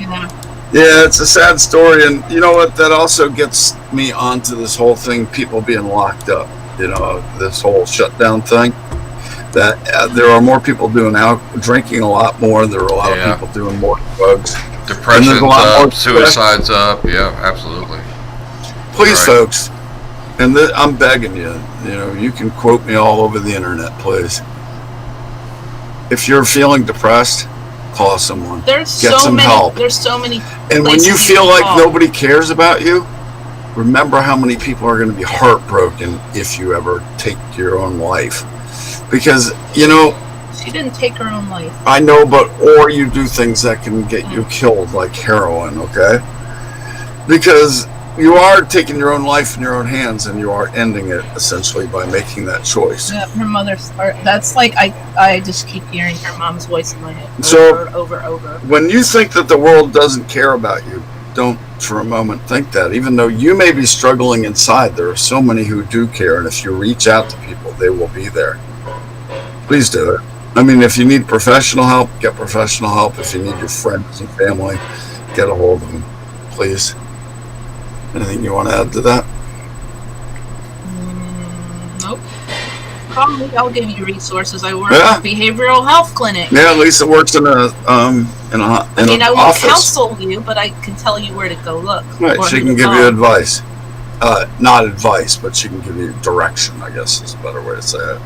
Yeah. Yeah, it's a sad story, and you know what? That also gets me onto this whole thing: people being locked up. This whole shutdown thing. That there are more people drinking a lot more. There are a lot Yeah. of people doing more drugs. Depression's a lot more up, suicide's up. Yeah, absolutely. Please, Right. folks, and I'm begging you. You can quote me all over the internet, please. If you're feeling depressed, call someone. There's Get so some many. help. There's so many. And when you places feel can like call. nobody cares about you, remember how many people are going to be heartbroken if you ever take your own life. Because, She didn't take her own life. I know, or you do things that can get you killed, like heroin, okay? Because you are taking your own life in your own hands, and you are ending it, essentially, by making that choice. Yeah, her mother's. That's like I just keep hearing her mom's voice in my head So- over and over and over. When you think that the world doesn't care about you, don't for a moment think that. Even though you may be struggling inside, there are so many who do care, and if you reach out to people, they will be there. Please do it. I mean, if you need professional help, get professional help. If you need your friends and family, get a hold of them. Please. Anything you want to add to that? Nope. Call me. I'll give you resources. I work Yeah. at a behavioral health clinic. Yeah, Lisa works in I an won't office. counsel you, but I can tell you where to go look. Right, or she who can to give call. you advice. Not advice, but she can give you direction, I guess is a better way to say it.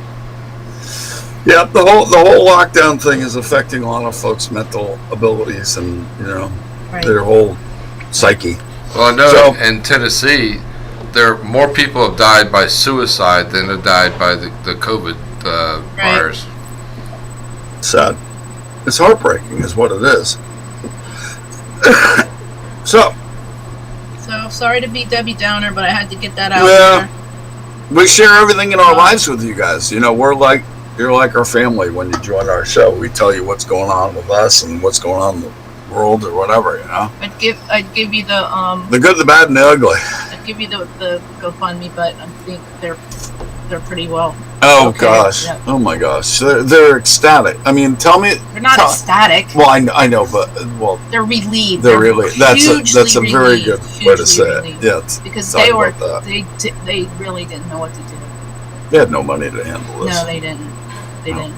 Yeah, the whole lockdown thing is affecting a lot of folks' mental abilities and, Right. their whole psyche. Well, I know So- in Tennessee, more people have died by suicide than have died by the COVID virus. Sad. It's heartbreaking is what it is. So, So sorry to be Debbie Downer, but I had to get that out Yeah. there. we share everything in our lives with you guys. You're like our family when you join our show. We tell you what's going on with us and what's going on in the world or whatever, I'd give you the The good, the bad, and the ugly. I'd give you the GoFundMe, but I think they're pretty well. Oh, Okay, gosh. yeah. Oh, my gosh. They're ecstatic. I mean, tell me. They're not ecstatic. Well, I know, but, They're relieved. they're really, that's a hugely very relieved, good way to hugely say it. relieved. Yeah. Because talk they were about that. they really didn't know what to do. They had no money to handle this. No, they didn't. They didn't.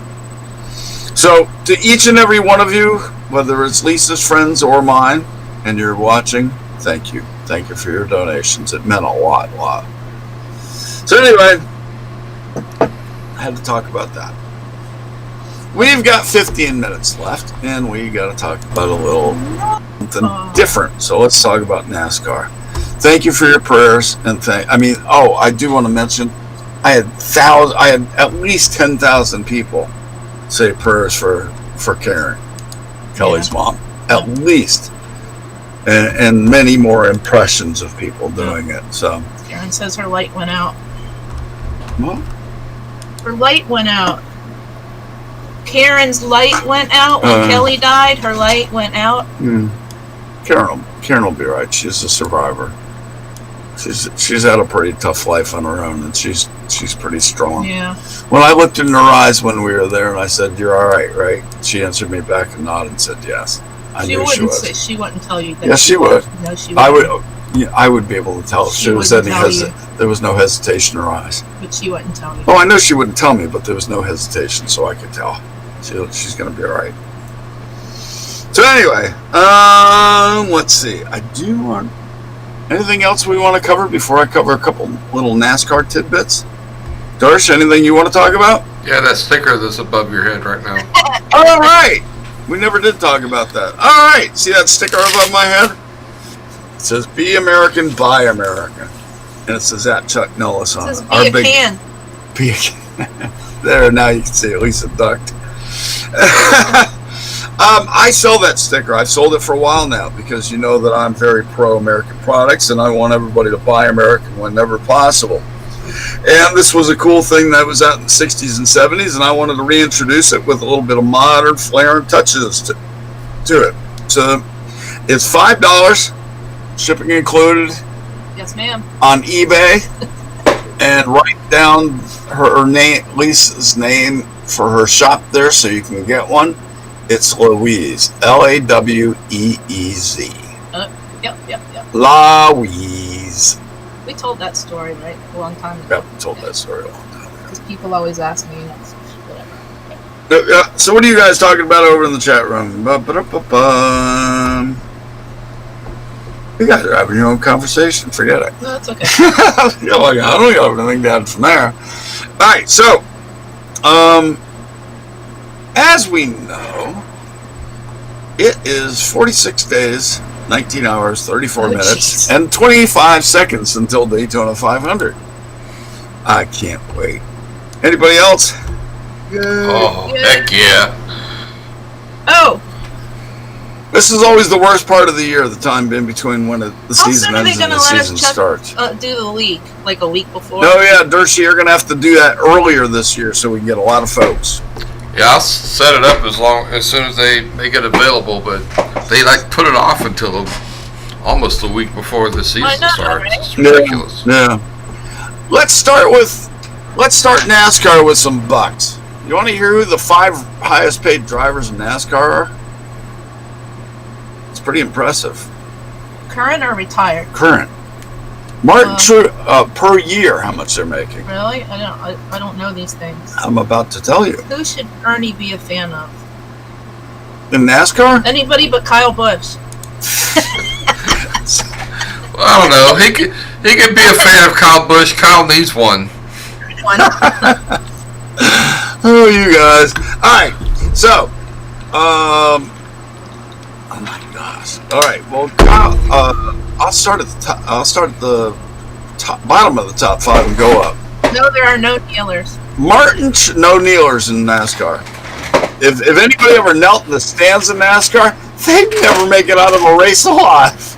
So, to each and every one of you, whether it's Lisa's friends or mine, and you're watching, thank you. Thank you for your donations. It meant a lot. So anyway, I had to talk about that. We've got 15 minutes left, and we got to talk about a little something different. So let's talk about NASCAR. Thank you for your prayers, and I do want to mention, I had at least 10,000 people say prayers for Karen, Kelly's mom, at least, and many more impressions of people doing it. So, Karen says her light went out. well, Her light went out. Karen's light went out when Kelly died. Her light went out. Karen will be right. She's a survivor. She's had a pretty tough life on her own, and she's pretty strong. Yeah. When I looked in her eyes when we were there, and I said, "You're all right, right?" She answered me back and nodded and said, "Yes." I knew she was. She wouldn't tell you that. Yes, she would. No, she I wouldn't. would. Yeah, I would be able to tell if She there was wouldn't any tell you. there was no hesitation in her eyes. But she wouldn't tell you. Oh, I know she wouldn't tell me, but there was no hesitation, so I could tell. She's going to be all right. So anyway, let's see. I do want anything else we want to cover before I cover a couple little NASCAR tidbits. Darsh, anything you want to talk about? Yeah, that sticker that's above your head right now. All right. We never did talk about that. All right. See that sticker above my head? It says "Be American, Buy American," and it says that Chuck Nellis It on says it. be a can. Be a can. There, now you can see at least a ducked. I sell that sticker. I've sold it for a while now because you know that I'm very pro-American products and I want everybody to buy American whenever possible. And this was a cool thing that was out in the 60s and 70s, and I wanted to reintroduce it with a little bit of modern flair and touches to it. So it's $5, shipping included, Yes, ma'am. on eBay, and write down her name, Lisa's name, for her shop there so you can get one. It's Louise, Laweez. Yep. Louise. We told that story, right? A long time ago. Yep, told that story a long time ago. Because people always ask me, whatever. So what are you guys talking about over in the chat room? Ba-ba-da-ba-bum. You guys are having your own conversation. Forget it. No, that's okay. You're like, I don't have anything to add from there. All right, so as we know, it is 46 days, 19 hours, 34 minutes, and 25 seconds until Daytona 500. I can't wait. Anybody else? Oh, Yeah. heck yeah. Oh, This is always the worst part of the year, the time in between when the how season soon are they ends and going the to let season us starts. do the league? Like a week before? No, yeah, Dershey, you're going to have to do that earlier this year so we can get a lot of folks. Yeah, I'll set it up as soon as they make it available, but they like put it off until almost a week before the season I know, starts. right? It's ridiculous. Yeah. Let's start NASCAR with some bucks. You want to hear who the 5 highest paid drivers in NASCAR are? It's pretty impressive. Current or retired? Current. Martin per year, how much they're making. Really? I don't know these things. I'm about to tell you. Who should Ernie be a fan of? In NASCAR? Anybody but Kyle Busch. Well, I don't know. He could be a fan of Kyle Busch. Kyle needs one. Oh, you guys. All right. So, oh my gosh. All right. Well, I'll start at the top. I'll start at the bottom of the top 5 and go up. No, there are no kneelers. No kneelers in NASCAR. If anybody ever knelt in the stands in NASCAR, they'd never make it out of a race alive.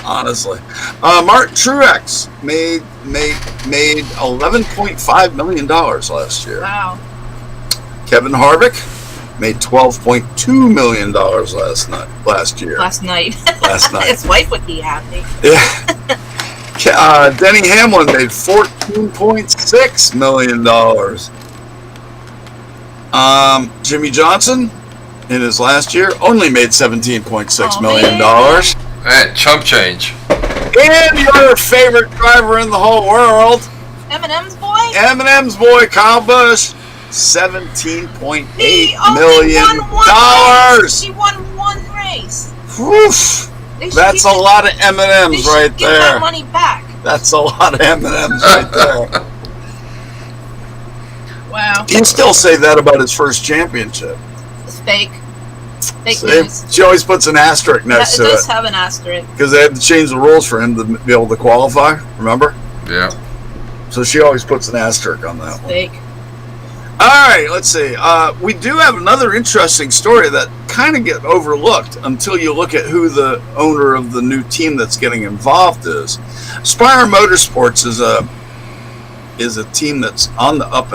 Honestly, Martin Truex made $11.5 million last year. Wow. Kevin Harvick made $12.2 million last year. Last night. Last night. His wife would be happy. Yeah. Denny Hamlin made $14.6 million. Jimmy Johnson, in his last year, only made $17.6 million. Hey, chump change. And your favorite driver in the whole world, Eminem's boy? Eminem's boy, Kyle Busch, $17.8 He million. He won one race. Oof. That's a lot of M&Ms right Give there. that money back. That's a lot of M&Ms right there. Wow. You still say that about his first championship. It's fake. Fake See? news. She always puts an asterisk next It to does it have an asterisk. because they had to change the rules for him to be able to qualify. Remember? Yeah. So she always puts an asterisk on that one. Fake. All right, let's see. We do have another interesting story that kind of get overlooked until you look at who the owner of the new team that's getting involved is. Spire Motorsports is a team that's on the up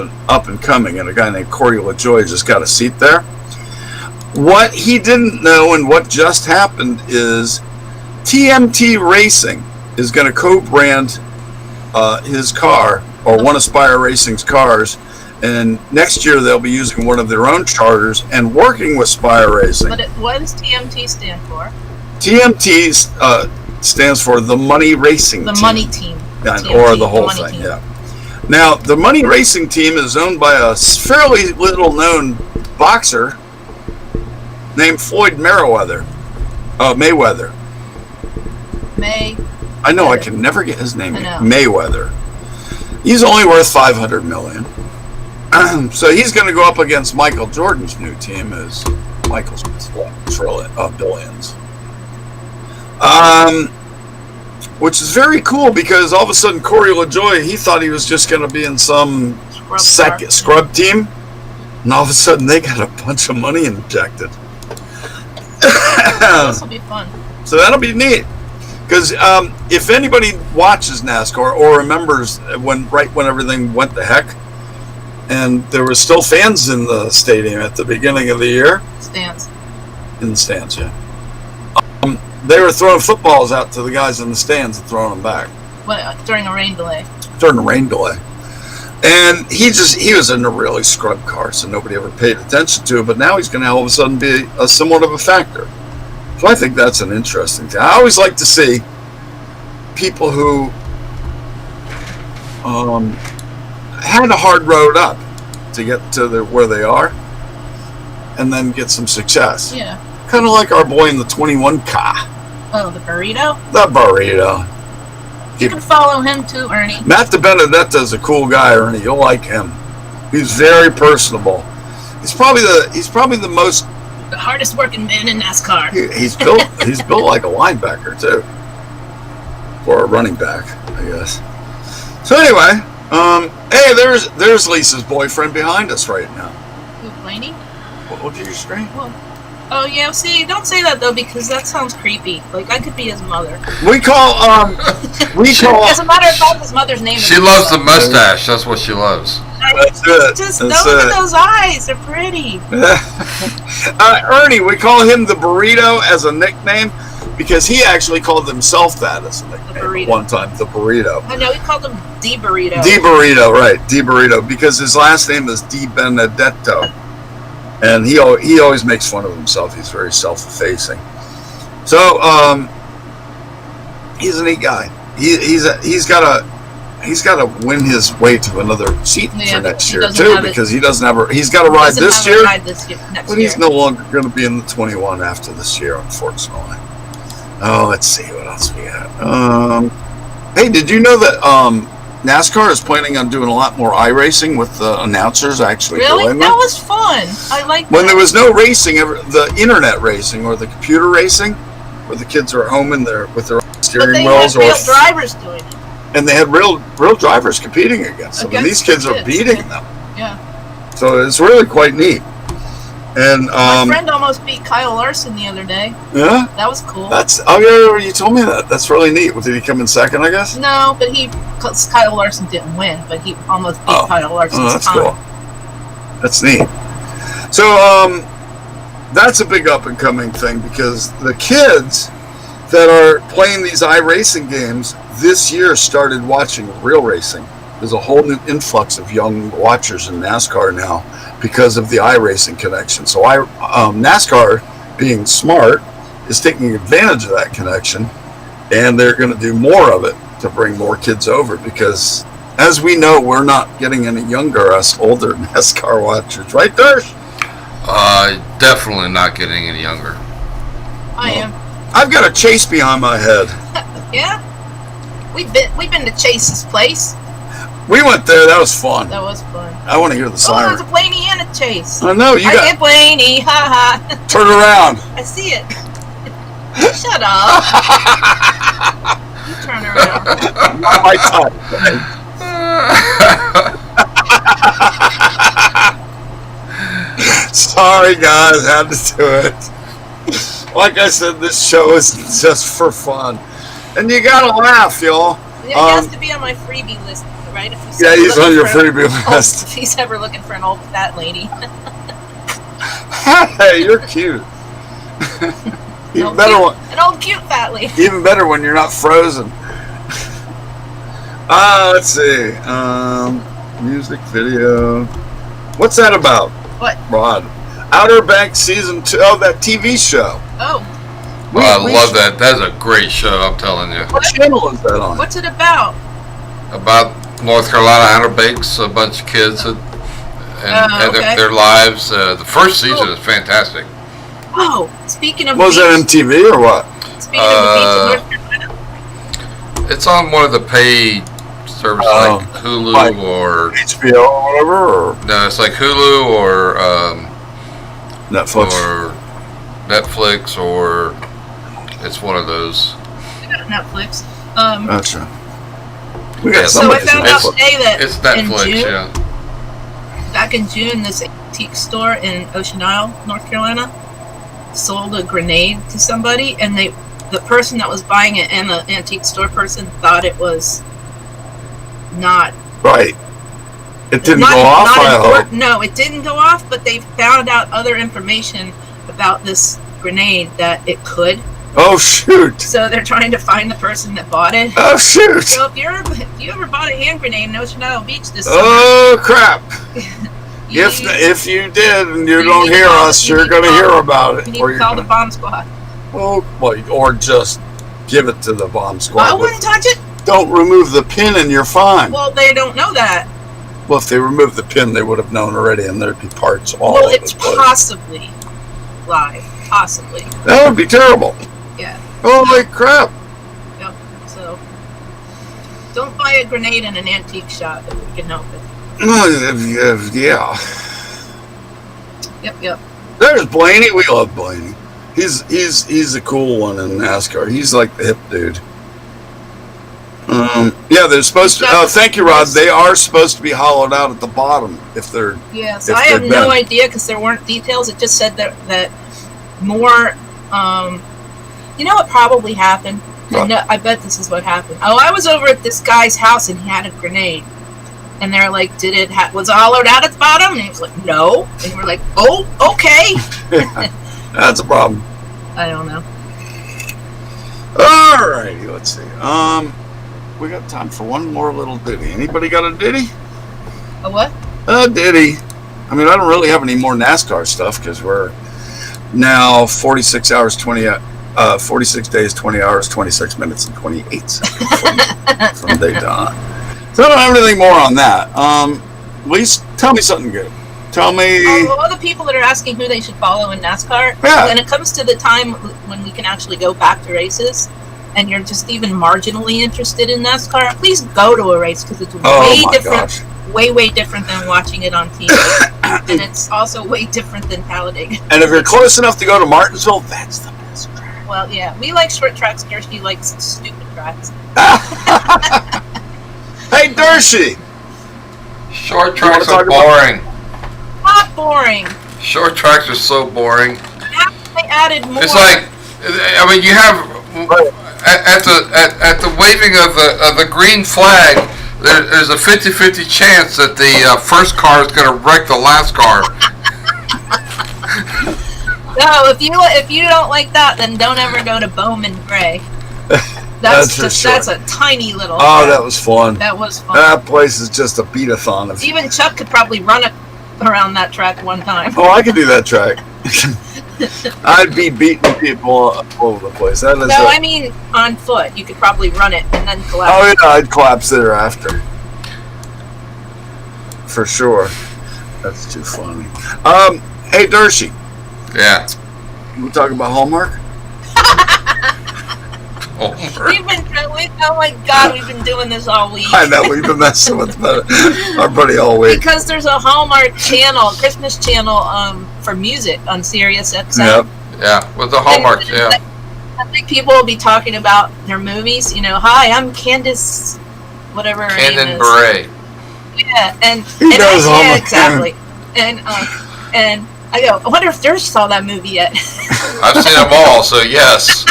and coming, and a guy named Corey LaJoie just got a seat there. What he didn't know and what just happened is TMT Racing is going to co-brand his car, or one of Spire Racing's cars, and next year they'll be using one of their own charters and working with Spire Racing. But what does TMT stand for? TMT stands for the Money Racing The Team. Money Team. Yeah, TMT, or the whole Money thing, Team. yeah. Now, the Money Racing Team is owned by a fairly little-known boxer named Floyd Mayweather. I know, I can never get his name. I know. Mayweather. He's only worth $500 million. So he's going to go up against Michael Jordan's new team, is Michael's billions. Which is very cool because all of a sudden Corey LaJoie, he thought he was just going to be in some scrub team, and all of a sudden they got a bunch of money injected. This will be fun. So that'll be neat. Because if anybody watches NASCAR or remembers when everything went to heck, and there were still fans in the stadium at the beginning of the year. Stands. In the stands, yeah. They were throwing footballs out to the guys in the stands and throwing them back. During a rain delay. During a rain delay. And he was in a really scrub car, so nobody ever paid attention to it, but now he's going to all of a sudden be somewhat of a factor. So I think that's an interesting thing. I always like to see people who had a hard road up to get to where they are and then get some success. Yeah. Kind of like our boy in the 21 car. Oh, the burrito? The burrito. You can follow him too, Ernie. Matt DiBenedetto is a cool guy, Ernie. You'll like him. He's very personable. He's probably the most... The hardest working man in NASCAR. He's built like a linebacker too, or a running back, I guess. So anyway, hey, there's Lisa's boyfriend behind us right now. Who, Blaney? Look at your screen. Oh yeah, see, don't say that though because that sounds creepy. Like I could be his mother. As a matter of fact, his mother's name. She loves the mustache. That's what she loves. That's it. Look at those eyes. They're pretty. Ernie, we call him the Burrito as a nickname because he actually called himself that as a nickname at one time, the Burrito. I know, he called him D Burrito. D Burrito, right. D Burrito, because his last name is DiBenedetto. And he always makes fun of himself. He's very self-effacing. So, he's a neat guy. He's got to win his way to another seat for next year too, because he doesn't have. He's got to ride this year, but he's no longer going to be in the 21 after this year, unfortunately. Oh, let's see what else we got. Hey, did you know that NASCAR is planning on doing a lot more iRacing with the announcers actually doing them? That was fun. I like when there was no racing, the internet racing or the computer racing, where the kids are home with their steering wheels, had real drivers doing it. And they had real drivers competing against them. And these kids are beating them. Yeah. So it's really quite neat. And my friend almost beat Kyle Larson the other day. Yeah? That was cool. You told me that. That's really neat. Did he come in second, I guess? No, but Kyle Larson didn't win, but he almost beat Kyle Larson's that's time. Cool. That's neat. So that's a big up and coming thing because the kids that are playing these iRacing games this year started watching real racing. There's a whole new influx of young watchers in NASCAR now because of the iRacing connection. So NASCAR, being smart, is taking advantage of that connection, and they're going to do more of it to bring more kids over because, as we know, we're not getting any younger, us older NASCAR watchers. Right, Dersh? Definitely not getting any younger. I am. I've got a Chase behind my head. Yeah? We've been to Chase's place. We went there. That was fun. That was fun. I want to hear the siren. Oh, there's a Blaney and a Chase. I know. I get Blaney. Ha ha. Turn around. I see it. Shut up. You turn around. Not my time. Sorry, guys. Had to do it. Like I said, this show is just for fun. And you gotta laugh, y'all. Yeah, he has to be on my freebie list, right? He's on your freebie list. If he's ever looking for an old fat lady. Hey, you're cute. An old cute fat lady. Even better when you're not frozen. Let's see. Music video. What's that about? What? Rod. Outer Banks Season 2. Oh, that TV show. Oh. I love that. That's a great show, I'm telling you. What channel is that on? What's it about? About North Carolina Outer Banks, a bunch of kids and their lives. The first season is fantastic. Oh, speaking of Was it MTV or what? Speaking of the beach in North Carolina. It's on one of the paid service Oh. like Hulu Like- or HBO or whatever, or no, it's like Hulu or Netflix. or Netflix, or it's one of those. We got Netflix. Gotcha. We Yeah, got So I somebody. found It's- out today that It's in Netflix, June, yeah. back in June, this antique store in Ocean Isle, North Carolina, sold a grenade to somebody, and the person that was buying it and the antique store person thought it was not Right. It didn't not, go off. not I hope. important. No, it didn't go off, but they found out other information about this grenade that it could. Oh shoot! So they're trying to find the person that bought it. Oh shoot! So if you ever bought a hand grenade in Ocean Isle Beach this summer, Oh crap! you, If you did and you you don't need to hear call- us, you you're need to going to call- hear about it. you need Or to you're call the gonna- bomb squad. well, or just give it to the bomb I squad. wouldn't touch it. Don't remove the pin and you're fine. Well, they don't know that. Well, if they removed the pin, they would have known already, and there'd be parts all Well, over it's the place. possibly live. Possibly. That would be terrible. Yeah. Holy crap! Yep. So don't buy a grenade in an antique shop if you can help it. Yeah. Yep. There's Blaney. We love Blaney. He's a cool one in NASCAR. He's like the hip dude. Yeah, they're supposed to. Oh, thank you, Rod. They are supposed to be hollowed out at the bottom if they're. Yeah. So If I have they're no done. idea because there weren't details. It just said that more. You know what probably happened? What? I bet this is what happened. Oh, I was over at this guy's house and he had a grenade. And they're like, was it hollowed out at the bottom? And he was like, no. And we're like, oh, okay. That's a problem. I don't know. Alrighty, let's see. We got time for one more little ditty. Anybody got a ditty? A what? A ditty. I mean, I don't really have any more NASCAR stuff because we're now 46 days, 20 hours, 26 minutes, and 28 seconds from Daytona. So I don't have anything more on that. At least tell me something good. Tell me. All the people that are asking who they should follow in NASCAR, Yeah. when it comes to the time when we can actually go back to races, and you're just even marginally interested in NASCAR, please go to a race because it's Oh way my different, gosh. way different than watching it on TV, and it's also way different than Talladega. And if you're close enough to go to Martinsville, that's the best track. Well, yeah, we like short tracks. Kirsty likes stupid tracks. Hey, Dershey. Short You wanna tracks are talk about- boring. Not boring. Short tracks are so boring. Now they added more. It's like, I mean, you have at the waving of the green flag. There's a 50-50 chance that the first car is going to wreck the last car. No, if you don't like that, then don't ever go to Bowman Gray. That's for sure. That's a tiny little. Oh, town. that was fun. That was fun. That place is just a beat-a-thon of. Even Chuck could probably run it around that track one time. Oh, I could do that track. I'd be beating people all over the place. That is. No, I mean on foot. You could probably run it and then collapse. Oh yeah, I'd collapse thereafter. For sure. That's too funny. Hey Dershey, Yeah. we talk about Hallmark? Oh, Oh my God, we've been doing this all week. I know we've been messing with our buddy all week. Because there's a Hallmark channel, Christmas channel, for music on Sirius XM. Yep. yeah, with the Hallmark, yeah. I think people will be talking about their movies. You know, hi, I'm Candace, whatever her name Cannon is. Beret. Yeah, and knows yeah, Hallmark. exactly. And I go, I wonder if Dersh saw that movie yet. I've seen them all, so yes.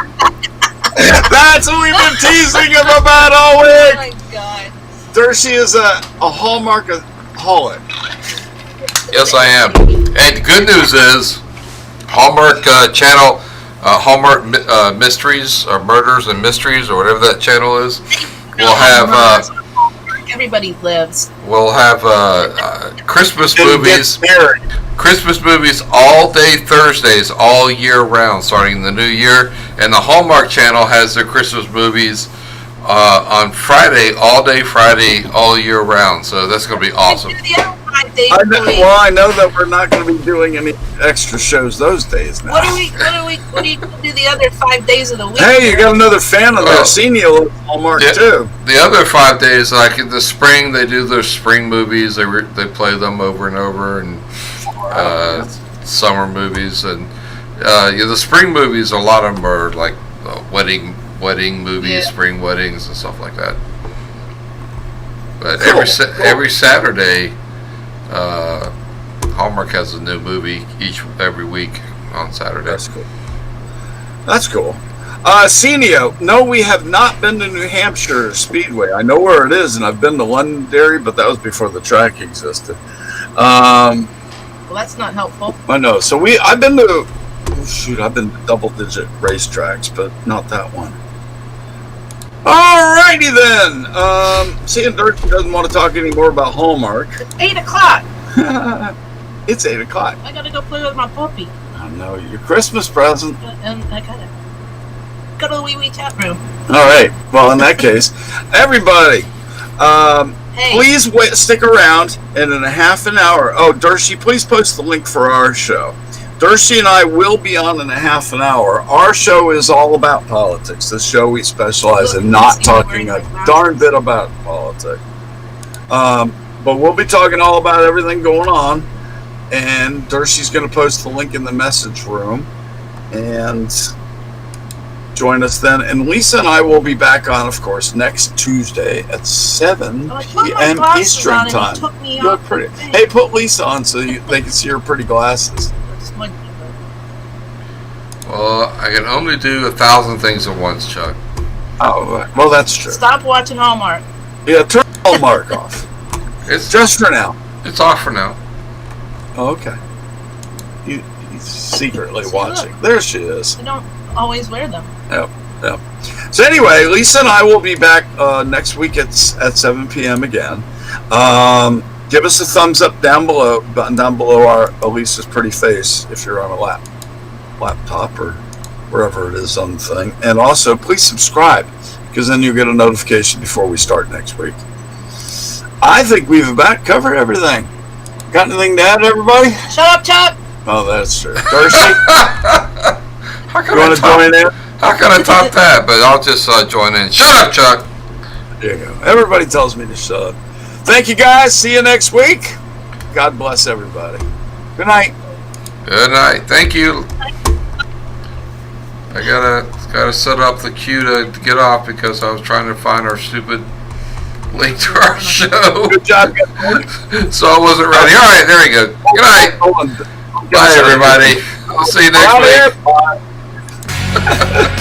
That's what we've been teasing him about all Oh week. my God. Dershey is a Hallmarkaholic. Yes, I am. And the good news is, Hallmark channel, Hallmark Mysteries, or Murders and Mysteries, or whatever that channel is, will have Everybody lives. Christmas Didn't movies. get married. Christmas movies all day Thursdays, all year round, starting the new year. And the Hallmark Channel has their Christmas movies on Friday, all day Friday, all year round. So that's going to be awesome. The other one 5 days I a know, week. well, I know that we're not going to be doing any extra shows those days now. What do you do the other 5 days of the week? Hey, you got another fan of Well, there. Senior Hallmark yeah. too. The other 5 days, like in the spring, they do their spring movies. They play them over and over, and summer movies, and the spring movies. A lot of them are like wedding movies, Yeah. spring weddings, and stuff like that. But Cool. every Saturday, Hallmark has a new movie every week on Saturday. That's cool. That's cool. Senio, no, we have not been to New Hampshire Speedway. I know where it is, and I've been to Londonderry, but that was before the track existed. Well, that's not helpful. I know. So I've been to, I've been to double-digit racetracks, but not that one. Alrighty then. Seeing Dirk doesn't want to talk anymore about Hallmark. It's 8 o'clock. It's 8 o'clock. I gotta go play with my puppy. I know, your Christmas present. And I gotta go to the wee chat room. All right. Well, in that case, everybody, Hey, please stick around. And in a half an hour, Dershie, please post the link for our show. Dershie and I will be on in a half an hour. Our show is all about politics. This show we specialize in not talking a darn bit about politics. But we'll be talking all about everything going on. And Dershie's going to post the link in the message room. And join us then. And Lisa and I will be back on, of course, next Tuesday at 7 I put my p.m. glasses Eastern on and you time. took me You're off the pretty. thing. Hey, put Lisa on so they can see her pretty glasses. Well, I can only do 1,000 things at once, Chuck. Oh, well, that's true. Stop watching Hallmark. Yeah, turn Hallmark off. It's Just for now. it's off for now. Oh, okay. He's secretly watching. There she is. I don't always wear them. So anyway, Lisa and I will be back next week at 7 p.m. again. Give us a thumbs up down below our Lisa's pretty face if you're on a laptop or wherever it is on the thing. And also, please subscribe, because then you'll get a notification before we start next week. I think we've about covered everything. Got anything to add, everybody? Shut up, Chuck! Oh, that's true. Darcy, How can you I want to top? join in? How can I top that? But I'll just join in. Shut up, Chuck. There you go. Everybody tells me to shut up. Thank you, guys. See you next week. God bless everybody. Good night. Good night. Thank you. I gotta set up the queue to get off because I was trying to find our stupid link to our show. Good job. Guys. So I wasn't ready. All right, there we go. Good night. Hold on. Bye, everybody. I'll see you next Out week. here. Bye.